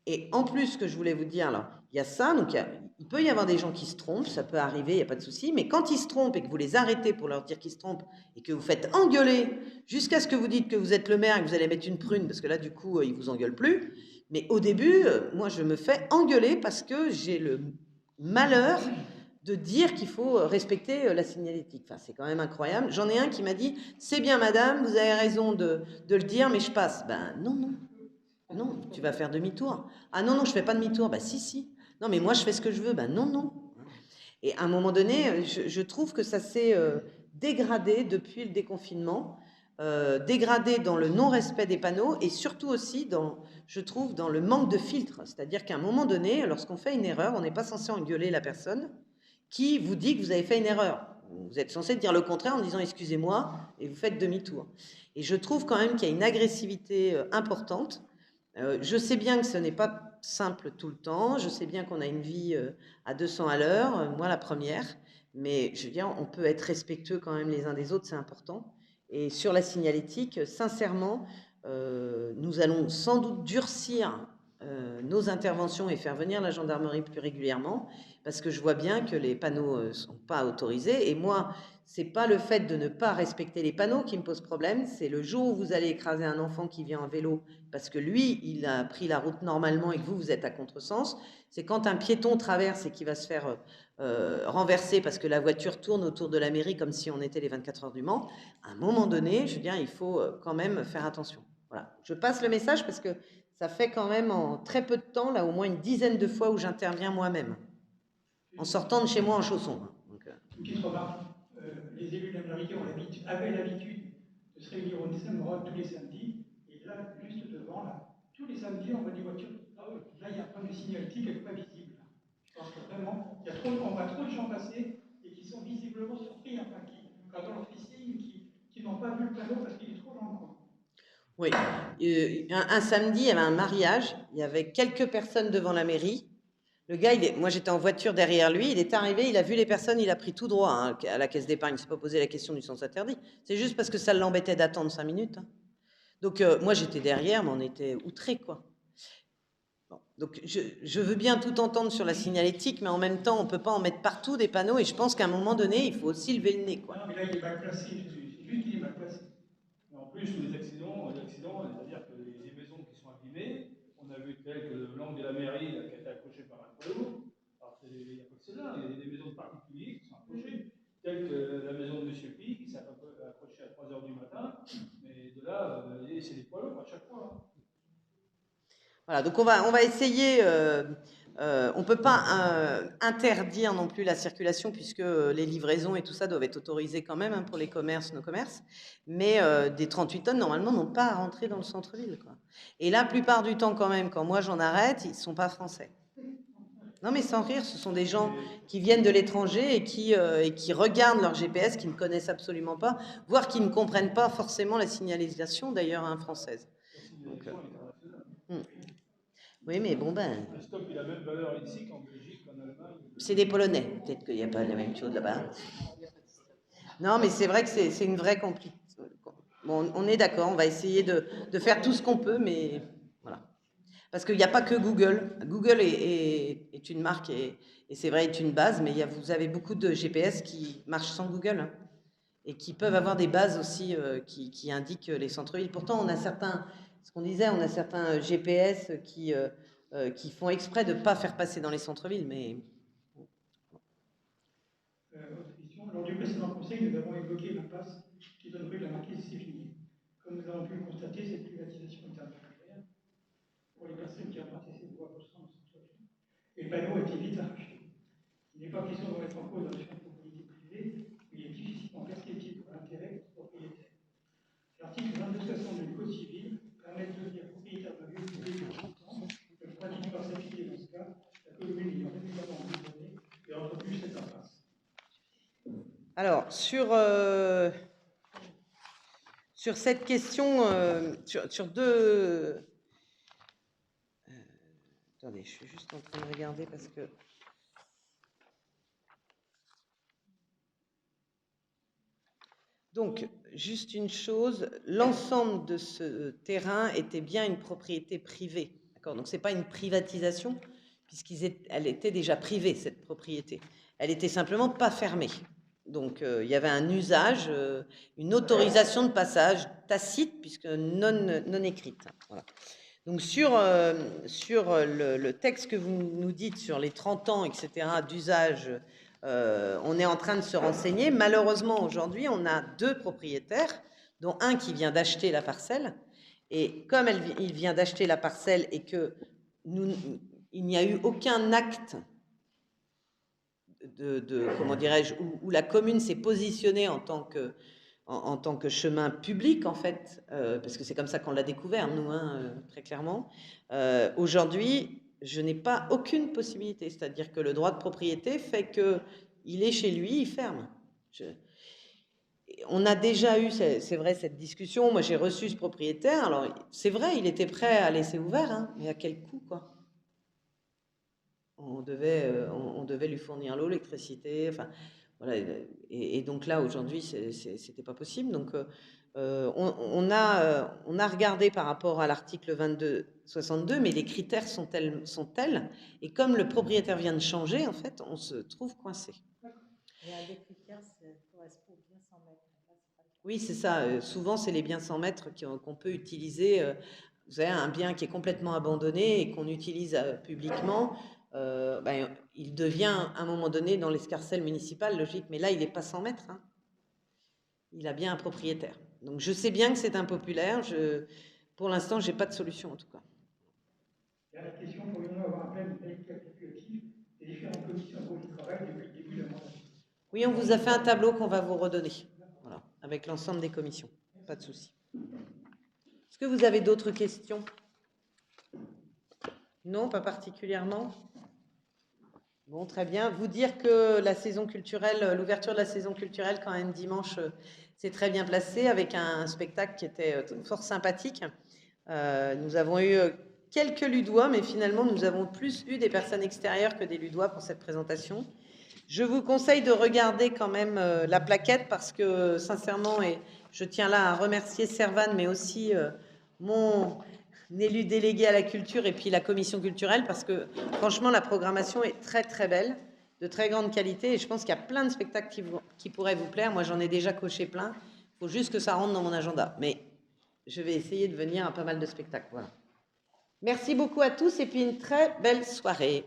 Et en plus, ce que je voulais vous dire, là, il y a ça, donc il peut y avoir des gens qui se trompent, ça peut arriver, il n'y a pas de souci, mais quand ils se trompent et que vous les arrêtez pour leur dire qu'ils se trompent et que vous faites engueuler jusqu'à ce que vous dites que vous êtes le maire et que vous allez mettre une prune, parce que là, du coup, ils ne vous engueulent plus. Mais au début, moi, je me fais engueuler parce que j'ai le malheur de dire qu'il faut respecter la signalétique. Enfin, c'est quand même incroyable. J'en ai un qui m'a dit, c'est bien madame, vous avez raison de le dire, mais je passe. Ben non, non. Non, tu vas faire demi-tour. Ah non, non, je fais pas demi-tour. Bah si, si. Non, mais moi, je fais ce que je veux. Bah non, non. Et à un moment donné, je trouve que ça s'est dégradé depuis le déconfinement, dégradé dans le non-respect des panneaux et surtout aussi, je trouve, dans le manque de filtre. C'est-à-dire qu'à un moment donné, lorsqu'on fait une erreur, on n'est pas censé engueuler la personne qui vous dit que vous avez fait une erreur. Vous êtes censé dire le contraire en disant excusez-moi et vous faites demi-tour. Et je trouve quand même qu'il y a une agressivité importante. Je sais bien que ce n'est pas simple tout le temps, je sais bien qu'on a une vie à 200 à l'heure, moi la première, mais je veux dire, on peut être respectueux quand même les uns des autres, c'est important. Et sur la signalétique, sincèrement, nous allons sans doute durcir nos interventions et faire venir la gendarmerie plus régulièrement, parce que je vois bien que les panneaux ne sont pas autorisés. Et moi, c'est pas le fait de ne pas respecter les panneaux qui me pose problème, c'est le jour où vous allez écraser un enfant qui vient en vélo parce que lui, il a pris la route normalement et que vous êtes à contresens. C'est quand un piéton traverse et qui va se faire renverser parce que la voiture tourne autour de la mairie comme si on était les 24 heures du Mans. À un moment donné, je veux dire, il faut quand même faire attention. Voilà. Je passe le message parce que ça fait quand même en très peu de temps, là, au moins une dizaine de fois où j'interviens moi-même, en sortant de chez moi en chaussons. Donc, une petite remarque, les élus de la mairie avaient l'habitude de se réunir au Némerode tous les samedis, et là, juste devant, là, tous les samedis, on voit des voitures. Là, il y a un problème de signalétique qui n'est pas visible. Je pense que vraiment, on voit trop de gens passer et qui sont visiblement surpris, enfin, quand on leur fait signe, qui n'ont pas vu le panneau parce qu'il est trop dans le coin. oui, un samedi, il y avait un mariage, il y avait quelques personnes devant la mairie. Le gars, moi j'étais en voiture derrière lui, il est arrivé, il a vu les personnes, il a pris tout droit à la caisse d'épargne, il ne s'est pas posé la question du sens interdit. C'est juste parce que ça l'embêtait d'attendre 5 minutes. Donc moi j'étais derrière, mais on était outrés, quoi. Bon, donc je veux bien tout entendre sur la signalétique, mais en même temps, on ne peut pas en mettre partout des panneaux, et je pense qu'à un moment donné, il faut aussi lever le nez, quoi. Non, mais là, il est mal placé, c'est juste qu'il est mal placé. Et en plus, tous les accidents, c'est-à-dire que les maisons qui sont abîmées, on a vu tel que l'angle de la mairie là, qui a été accroché par un poids lourd. Alors, il n'y a pas que celle-là, il y a des maisons de particuliers qui sont accrochées, telles que la maison de M. Pi, qui s'est accrochée à 3 h du matin, mais de là, c'est des poids lourds à chaque fois. Hein. Voilà, donc on va essayer, on ne peut pas interdire non plus la circulation puisque les livraisons et tout ça doivent être autorisées quand même pour les commerces, nos commerces, mais des 38 tonnes normalement n'ont pas à rentrer dans le centre-ville, quoi. Et la plupart du temps quand même, quand moi j'en arrête, ils ne sont pas français. Non mais sans rire, ce sont des gens qui viennent de l'étranger et qui regardent leur GPS, qui ne connaissent absolument pas, voire qui ne comprennent pas forcément la signalisation d'ailleurs française. Donc, oui, mais bon, ben. Le stop, il a la même valeur ici qu'en Belgique, qu'en Allemagne. C'est des Polonais. Peut-être qu'il n'y a pas la même chose là-bas. Non, mais c'est vrai que c'est une vraie complication. Bon, on est d'accord, on va essayer de faire tout ce qu'on peut, mais voilà. Parce qu'il n'y a pas que Google. Google est une marque et c'est vrai, est une base, mais vous avez beaucoup de GPS qui marchent sans Google, hein, et qui peuvent avoir des bases aussi qui indiquent les centres-villes. Pourtant, on a certains, ce qu'on disait, on a certains GPS qui font exprès de ne pas faire passer dans les centres-villes, mais... Autre question. Lors du précédent conseil, nous avons évoqué l'impasse qui donne rue de la Marquise Sévigné. Comme nous avons pu le constater, cette privatisation est impopulaire pour les personnes qui empruntaient ces voies pour se rendre au centre-ville. Et le panneau a été vite arraché. Il n'est pas question de mettre en cause la propriété privée, 2262 du Code civil permettent de devenir propriétaire d'un lieu privé de longtemps. Le pratique par s'appliquer dans ce cas, la commune ayant régulièrement ordonné et entretenu cette impasse. Alors, sur cette question, sur deux... attendez, je suis juste en train de regarder parce que... Donc, juste une chose, l'ensemble de ce terrain était bien une propriété privée. D'accord ? Donc, ce n'est pas une privatisation, puisqu'elle était déjà privée, cette propriété. Elle était simplement pas fermée. Donc, il y avait un usage, une autorisation de passage tacite, puisque non écrite. Voilà. Donc, sur le texte que vous nous dites sur les 30 ans, etc., d'usage, on est en train de se renseigner. Malheureusement, aujourd'hui, on a 2 propriétaires, dont un qui vient d'acheter la parcelle. Et comme il vient d'acheter la parcelle et que il n'y a eu aucun acte comment dirais-je, où la commune s'est positionnée en tant que chemin public, en fait, parce que c'est comme ça qu'on l'a découvert, nous, très clairement. Aujourd'hui, je n'ai pas aucune possibilité, c'est-à-dire que le droit de propriété fait qu'il est chez lui, il ferme. On a déjà eu, c'est vrai, cette discussion. Moi, j'ai reçu ce propriétaire. Alors, c'est vrai, il était prêt à laisser ouvert, mais à quel coût, quoi? On devait lui fournir l'eau, l'électricité, enfin, voilà. Et donc là, aujourd'hui, c'était pas possible. Donc, on a regardé par rapport à l'article 2262, mais les critères sont tels, et comme le propriétaire vient de changer, en fait, on se trouve coincé. Et un des critères, c'est correspond bien 100 mètres. Oui, c'est ça. Souvent, c'est les biens 100 mètres qu'on peut utiliser. Vous savez, un bien qui est complètement abandonné et qu'on utilise publiquement, il devient à un moment donné dans l'escarcelle municipale, logique. Mais là, il n'est pas 100 mètres. Il a bien un propriétaire. Donc, je sais bien que c'est impopulaire. Pour l'instant, je n'ai pas de solution, en tout cas. Il y a la question, pourrions-nous avoir un plan de récapitulatif des différentes commissions de travail depuis le début de la mandature? Oui, on vous a fait un tableau qu'on va vous redonner. Voilà, avec l'ensemble des commissions. Pas de souci. Est-ce que vous avez d'autres questions? Non, pas particulièrement. Bon, très bien. Vous dire que la saison culturelle, l'ouverture de la saison culturelle, quand même dimanche, s'est très bien placée avec un spectacle qui était fort sympathique. Nous avons eu quelques Ludois, mais finalement, nous avons plus eu des personnes extérieures que des Ludois pour cette présentation. Je vous conseille de regarder quand même la plaquette parce que, sincèrement, et je tiens là à remercier Servane, mais aussi mon élu délégué à la culture et puis la commission culturelle, parce que franchement, la programmation est très très belle, de très grande qualité, et je pense qu'il y a plein de spectacles qui pourraient vous plaire. Moi, j'en ai déjà coché plein. Il faut juste que ça rentre dans mon agenda. Mais je vais essayer de venir à pas mal de spectacles. Voilà. Merci beaucoup à tous et puis une très belle soirée.